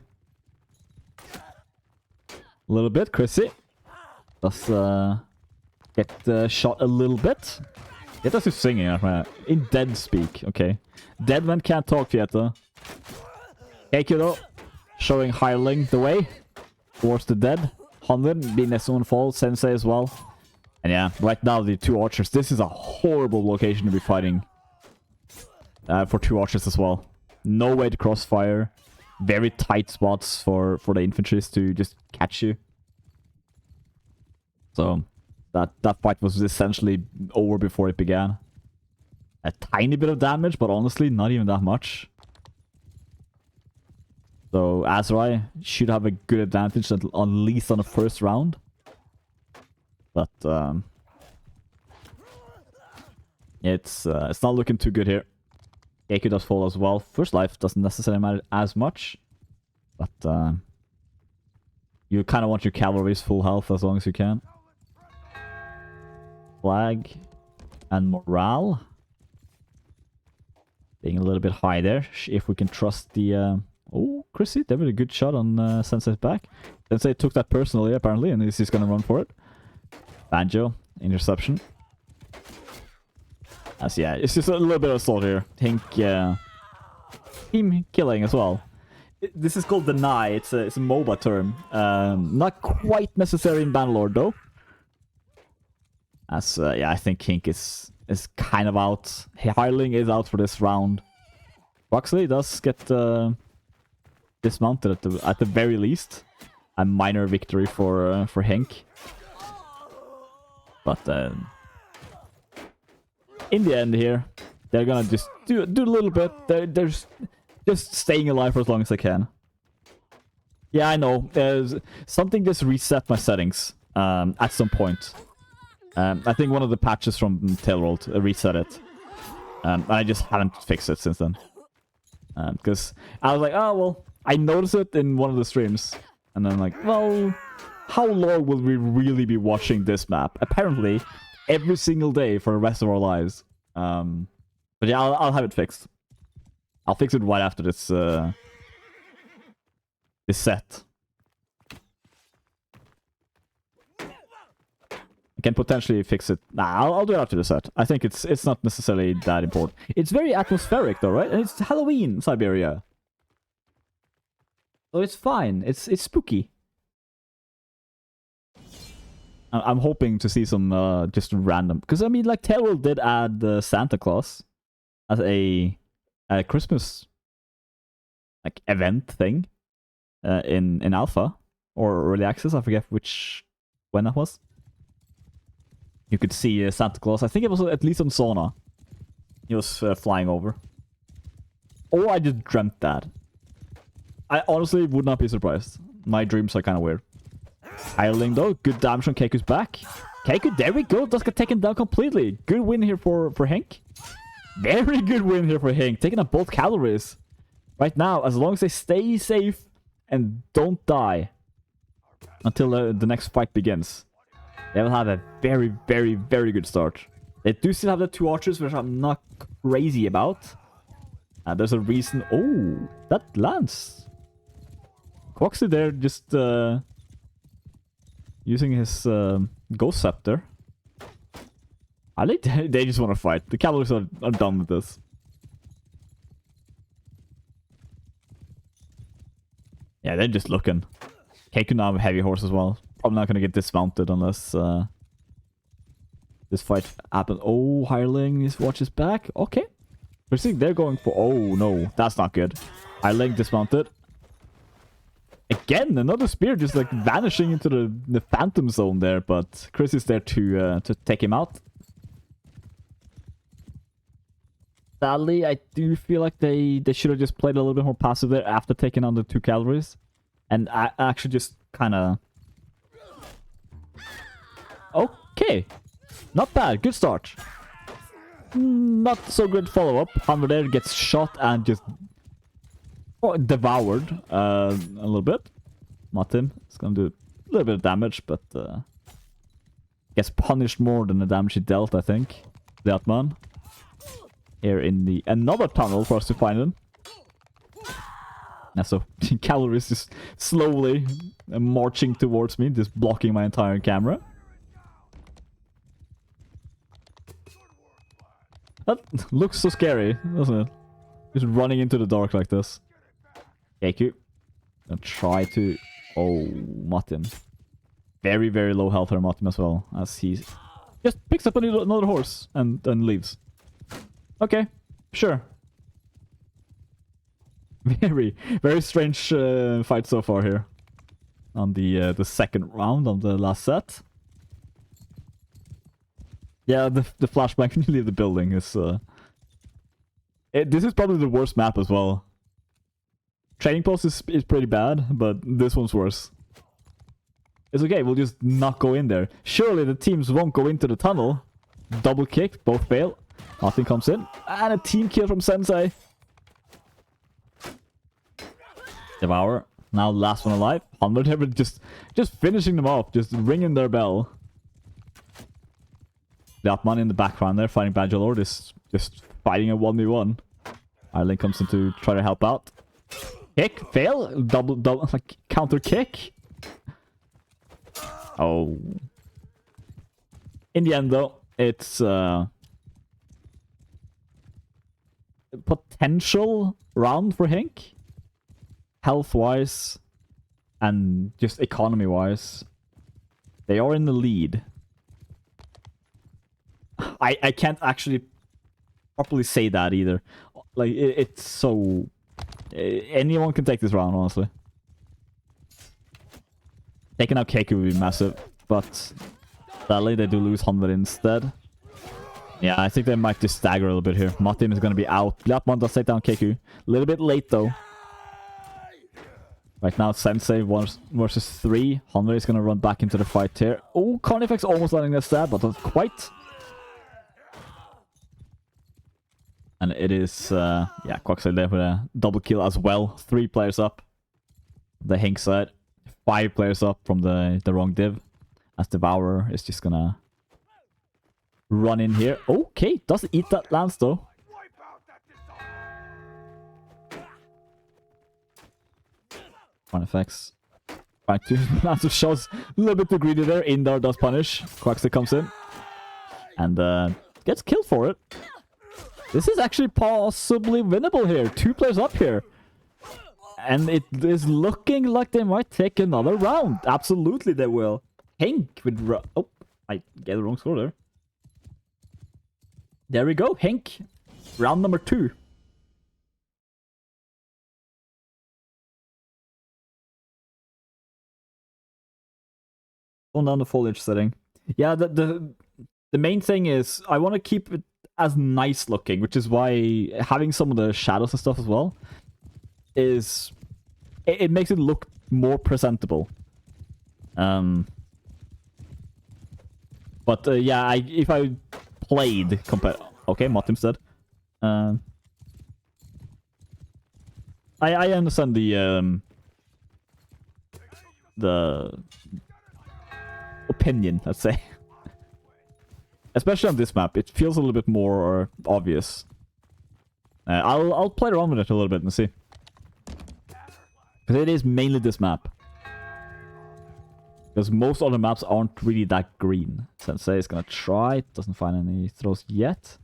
a little bit. Chrissy does get shot a little bit. Vieta's just singing in dead speak. Okay, dead men can't talk, Vieta. HINQ though, showing Hireling the way towards the dead. 100 being next one fall, Sensei as well. And yeah, right now the two archers. This is a horrible location to be fighting for two archers as well. No way to crossfire. Very tight spots for the infantries to just catch you. So that fight was essentially over before it began. A tiny bit of damage, but honestly, not even that much. So Azurai should have a good advantage at least on the first round. But it's not looking too good here. HINQ does fall as well. First life doesn't necessarily matter as much. But you kind of want your cavalry's full health as long as you can. Flag and morale being a little bit high there. If we can trust the... Oh, Chrissy, they did a good shot on Sensei's back. Sensei took that personally, apparently, and he's just gonna run for it. Banjo, interception. As yeah, it's just a little bit of assault here. HINQ, team killing as well. This is called deny. It's a MOBA term. Not quite necessary in Bannerlord though. As yeah, I think HINQ is kind of out. Hireling is out for this round. Roxley does get dismounted at the very least. A minor victory for HINQ. But in the end here, they're gonna just do a little bit. They're just staying alive for as long as they can. Yeah, I know. Something just reset my settings at some point. I think one of the patches from Tailworld reset it. And I just haven't fixed it since then. Because I was like, oh, well, I noticed it in one of the streams. And then like, well, how long will we really be watching this map? Apparently, every single day for the rest of our lives. But yeah, I'll have it fixed. I'll fix it right after this this set. I can potentially fix it. Nah, I'll do it after the set. I think it's not necessarily that important. It's very atmospheric though, right? And it's Halloween, Siberia. So it's fine. It's spooky. I'm hoping to see some just random, because I mean, like Tailworld did add Santa Claus as a Christmas like event thing in alpha or early access. I forget when that was. You could see Santa Claus. I think it was at least on Sauna. He was flying over. Or I just dreamt that. I honestly would not be surprised. My dreams are kind of weird. Hireling though, good damage on Keiku's back. Keiku, there we go, does get taken down completely. Good win here for HINQ. Very good win here for HINQ, taking up both cavalries. Right now, as long as they stay safe and don't die until the next fight begins, they will have a very, very, very good start. They do still have the two archers, which I'm not crazy about. There's a reason... Oh, that lands. Quoxy there just... using his Ghost Scepter. I think they just want to fight. The cavalries are done with this. Yeah, they're just looking. Keiko now have a heavy horse as well. Probably not going to get dismounted unless this fight happens. Oh, Hireling, his watch is back. Okay. We're seeing they're going for... Oh, no. That's not good. Hireling dismounted. Again, another spear just like vanishing into the phantom zone there, but Chris is there to take him out. Sadly, I do feel like they should have just played a little bit more passive there after taking on the 2 cavalries. And I actually just kind of... Okay. Not bad. Good start. Not so good follow-up. Hammer there gets shot and just devoured a little bit. Martin is going to do a little bit of damage, but gets punished more than the damage he dealt, I think. That man. Here in the another tunnel for us to find him. And so cavalry is just slowly marching towards me, just blocking my entire camera. That looks so scary, doesn't it? Just running into the dark like this. Thank you. I'll try to... Oh, Martin. Very, very low health here, Martin, as well. As he just picks up another horse and leaves. Okay, sure. Very, very strange fight so far here. On the second round of the last set. Yeah, the flashback when you leave the building is... this is probably the worst map as well. Training post is pretty bad, but this one's worse. It's okay, we'll just not go in there. Surely the teams won't go into the tunnel. Double kick, both fail. Nothing comes in. And a team kill from Sensei. Devour. Now last one alive. 100 just finishing them off. Just ringing their bell. Gatman in the background there, fighting Badgerlord, is just fighting a 1v1. Ireland comes in to try to help out. Kick, fail, double, like counter kick. Oh. In the end though, it's potential round for HINQ. Health-wise and just economy-wise. They are in the lead. I can't actually properly say that either. Like, it's so... anyone can take this round, honestly. Taking out Keiko would be massive, but sadly they do lose 100 instead. Yeah, I think they might just stagger a little bit here. Martin is going to be out. Blatman does take down Keiko. A little bit late, though. Right now, Sensei versus 3. 100 is going to run back into the fight here. Oh, Carnifex almost landing a stab, but not quite. And it is, yeah, Quaxley there with a double kill as well. 3 players up. The HINQ side. 5 players up from the wrong div. As Devourer is just gonna run in here. Okay, doesn't eat that lance though. One effects. Right, 2 massive shots. A little bit too greedy there. Indar does punish. Quaxley comes in. And gets killed for it. This is actually possibly winnable here. 2 players up here. And it is looking like they might take another round. Absolutely they will. HINQ with... Oh, I get the wrong score there. There we go. HINQ. Round number 2. Going down the foliage setting. Yeah, the main thing is I want to keep it as nice looking, which is why having some of the shadows and stuff as well is it makes it look more presentable. But yeah, if I played okay, Martin's dead. I understand the opinion, let's say. Especially on this map, it feels a little bit more obvious. I'll play around with it a little bit and see. Because it is mainly this map. Because most other maps aren't really that green. Sensei is gonna try, doesn't find any throws yet.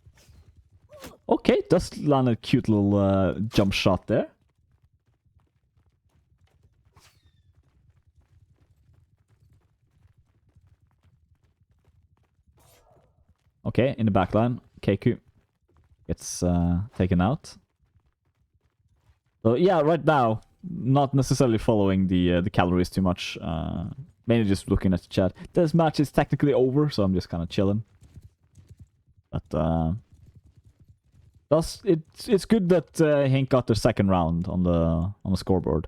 Okay, does land a cute little jump shot there. Okay, in the back line, Keiku gets taken out. So yeah, right now, not necessarily following the calories too much. Mainly just looking at the chat. This match is technically over, so I'm just kind of chilling. But it's good that HINQ got their second round on the scoreboard.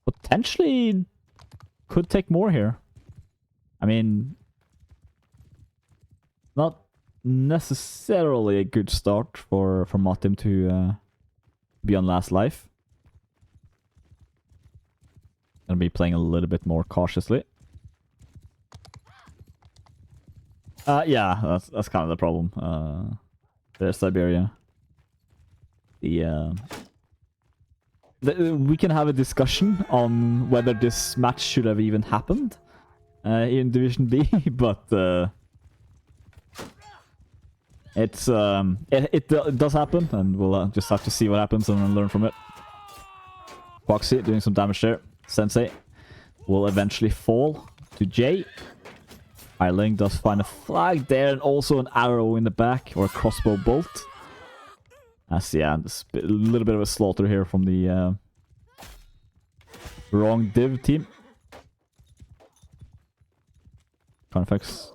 Potentially could take more here. I mean, not necessarily a good start for Matim to be on last life. Gonna be playing a little bit more cautiously. Yeah, that's kind of the problem. There's Siberia. We can have a discussion on whether this match should have even happened in Division B, but it does happen, and we'll just have to see what happens and then learn from it. Foxy doing some damage there. Sensei will eventually fall to J. Eiling does find a flag there and also an arrow in the back, or a crossbow bolt. As yeah, a little bit of a slaughter here from the wrong div team. Carnifex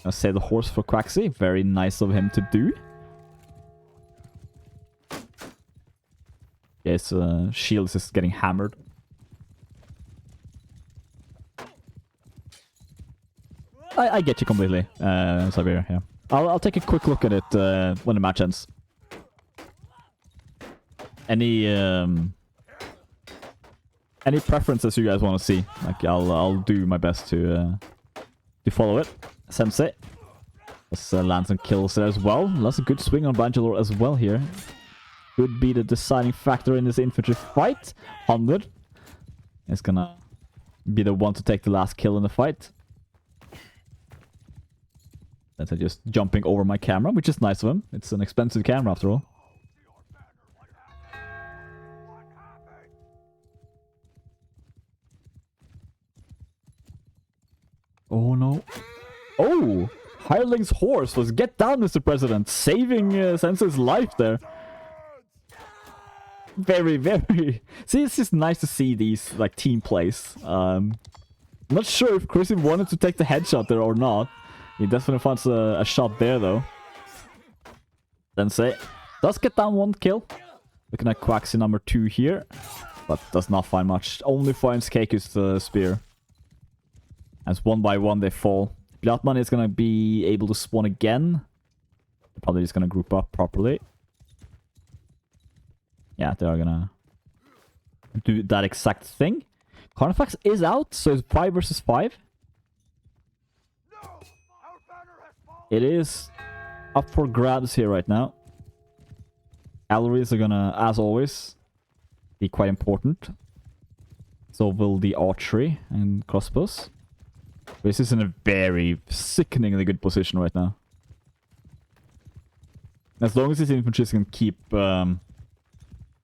gonna save the horse for Quaxy. Very nice of him to do. Yeah, his shield is getting hammered. I get you completely, Siberia, yeah. I'll take a quick look at it when the match ends. Any preferences you guys want to see? Like, I'll do my best to follow it. Sensei. Let's land some kills there as well. That's a good swing on Bangalore as well here. Could be the deciding factor in this infantry fight. 100 is gonna be the one to take the last kill in the fight. That's just jumping over my camera, which is nice of him. It's an expensive camera after all. Oh no. Oh! Hireling's horse was get down, Mr. President, saving Sensei's life there. Very, very... See, it's just nice to see these, like, team plays. I'm not sure if Chrissy wanted to take the headshot there or not. He definitely finds a shot there, though. Sensei does get down one kill. Looking at Quaxy number 2 here. But does not find much. Only finds Keiku's spear. As one by one they fall. Blatman is going to be able to spawn again. Probably just going to group up properly. Yeah, they are going to do that exact thing. Carnifex is out, so it's 5 versus 5. It is up for grabs here right now. Calories are gonna, as always, be quite important. So will the archery and crossbows. This is in a very sickeningly good position right now. As long as his infantry can keep the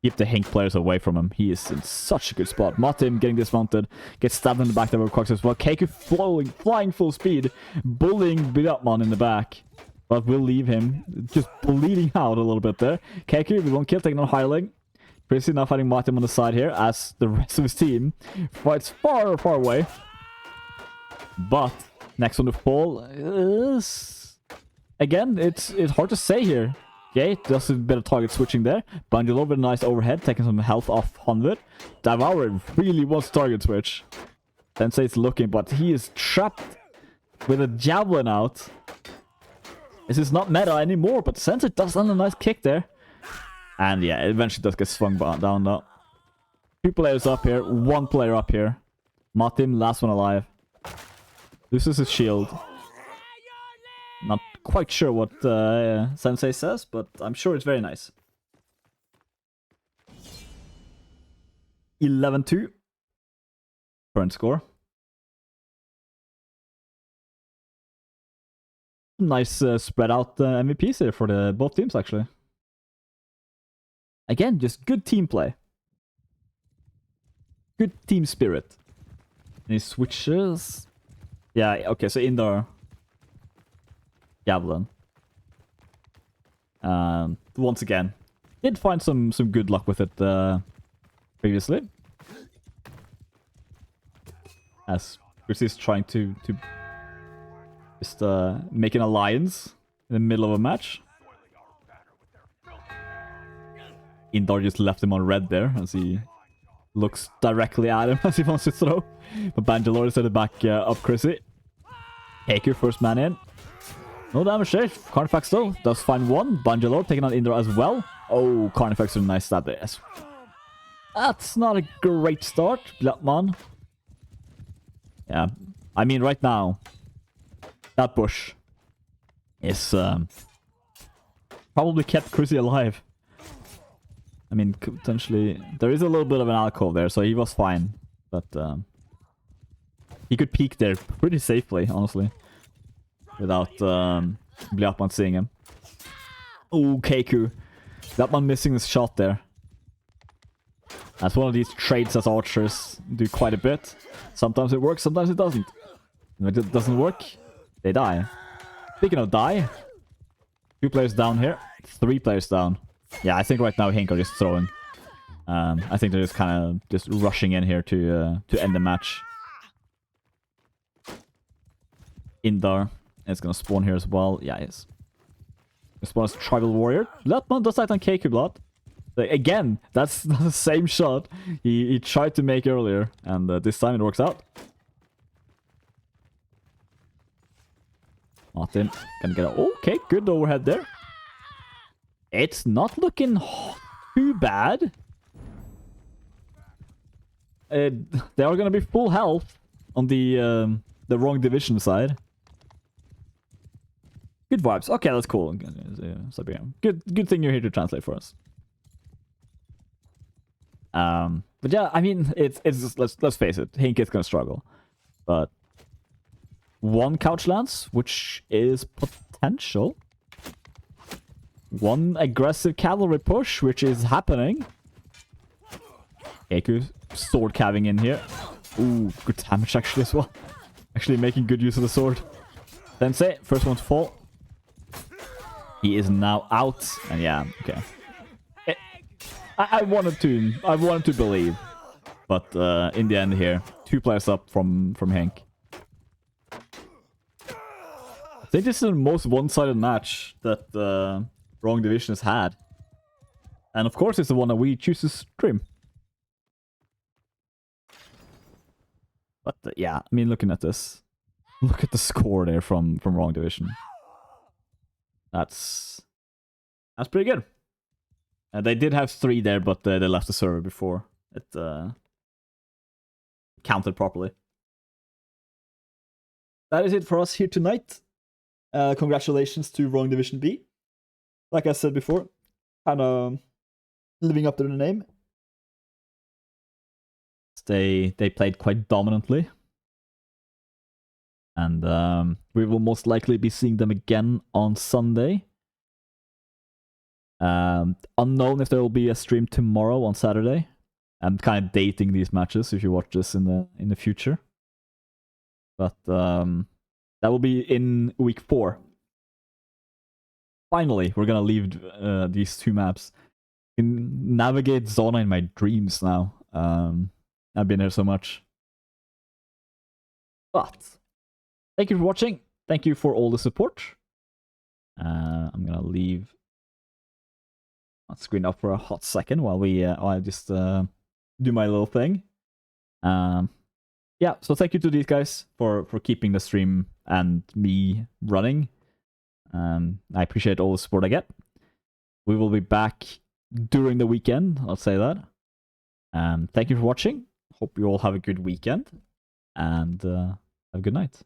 HINQ players away from him, he is in such a good spot. Matim getting dismounted, gets stabbed in the back there with Quax as well. Keiku flying full speed, bullying Biratman in the back. But we'll leave him just bleeding out a little bit there. Keiku with one kill, taking on Hireling. Chrissy now fighting Matim on the side here, as the rest of his team fights far, far away. But next on the fall is... Again, it's hard to say here. Okay, does a bit of target switching there. Bangalore with a nice overhead, taking some health off 100. Devourer really wants target switch. Sensei's looking, but he is trapped with a javelin out. This is not meta anymore, but Sensei does land a nice kick there. And yeah, it eventually does get swung down though. 2 players up here, 1 player up here. Matim, last one alive. This is his shield. Not quite sure what Sensei says, but I'm sure it's very nice. 11-2. Current score. Nice spread out MVPs here for both teams, actually. Again, just good team play. Good team spirit. Any switches? Yeah, okay, so indoor... Javelin. Once again, did find some good luck with it previously. as Chris is trying to just make an alliance in the middle of a match. Indar just left him on red there as he looks directly at him as he wants to throw. But Bangalore is at the back up Chrissy. HINQ first man in. No damage there. Carnifex though does find one. Bangalore taking on Indra as well. Oh, Carnifex with a nice stab there. Yes. That's not a great start. Blattman. Yeah. I mean, right now, that bush is probably kept Chrissy alive. I mean, potentially, there is a little bit of an alcove there, so he was fine. But he could peek there pretty safely, honestly. Without Blattman seeing him. Oh, Keiku. Blattman missing his shot there. That's one of these traits as archers do quite a bit. Sometimes it works, sometimes it doesn't. When it doesn't work, they die. Speaking of die, 2 players down here, 3 players down. Yeah, I think right now HINQ are just throwing. I think they're just kind of just rushing in here to end the match. Indar is gonna spawn here as well. Yeah, he is. Spawn as Tribal Warrior. Blattman does that on KQ Blood. Again, that's the same shot he tried to make earlier, and this time it works out. Martin can get a... Okay, good overhead there. It's not looking too bad. They are gonna be full health on the wrong division side. Good vibes. Okay, that's cool. Good thing you're here to translate for us. But yeah, I mean, it's just, let's face it, HINQ is gonna struggle. But 1 couch lance, which is potential. 1 aggressive cavalry push, which is happening. Keiku sword calving in here. Ooh, good damage actually as well. Actually making good use of the sword. Sensei, first one to fall. He is now out, and yeah, okay. I wanted to believe, but in the end here, 2 players up from HINQ. I think this is the most one-sided match that Wrong Division has had, and of course it's the one that we choose to stream. But yeah, I mean, looking at this, look at the score there from Wrong Division. That's pretty good. They did have 3 there, but they left the server before it counted properly. That is it for us here tonight. Congratulations to Wrong Division B. Like I said before, kind of living up to the name. They played quite dominantly. And we will most likely be seeing them again on Sunday. Unknown if there will be a stream tomorrow on Saturday. I'm kind of dating these matches if you watch this in the future. But that will be in week 4. Finally, we're gonna leave these 2 maps. I can navigate Zona in my dreams now. I've been here so much. But thank you for watching. Thank you for all the support. I'm gonna leave that screen up for a hot second while I just do my little thing. Yeah, so thank you to these guys for keeping the stream and me running. I appreciate all the support I get. We will be back during the weekend, I'll say that. Thank you for watching. Hope you all have a good weekend, and have a good night.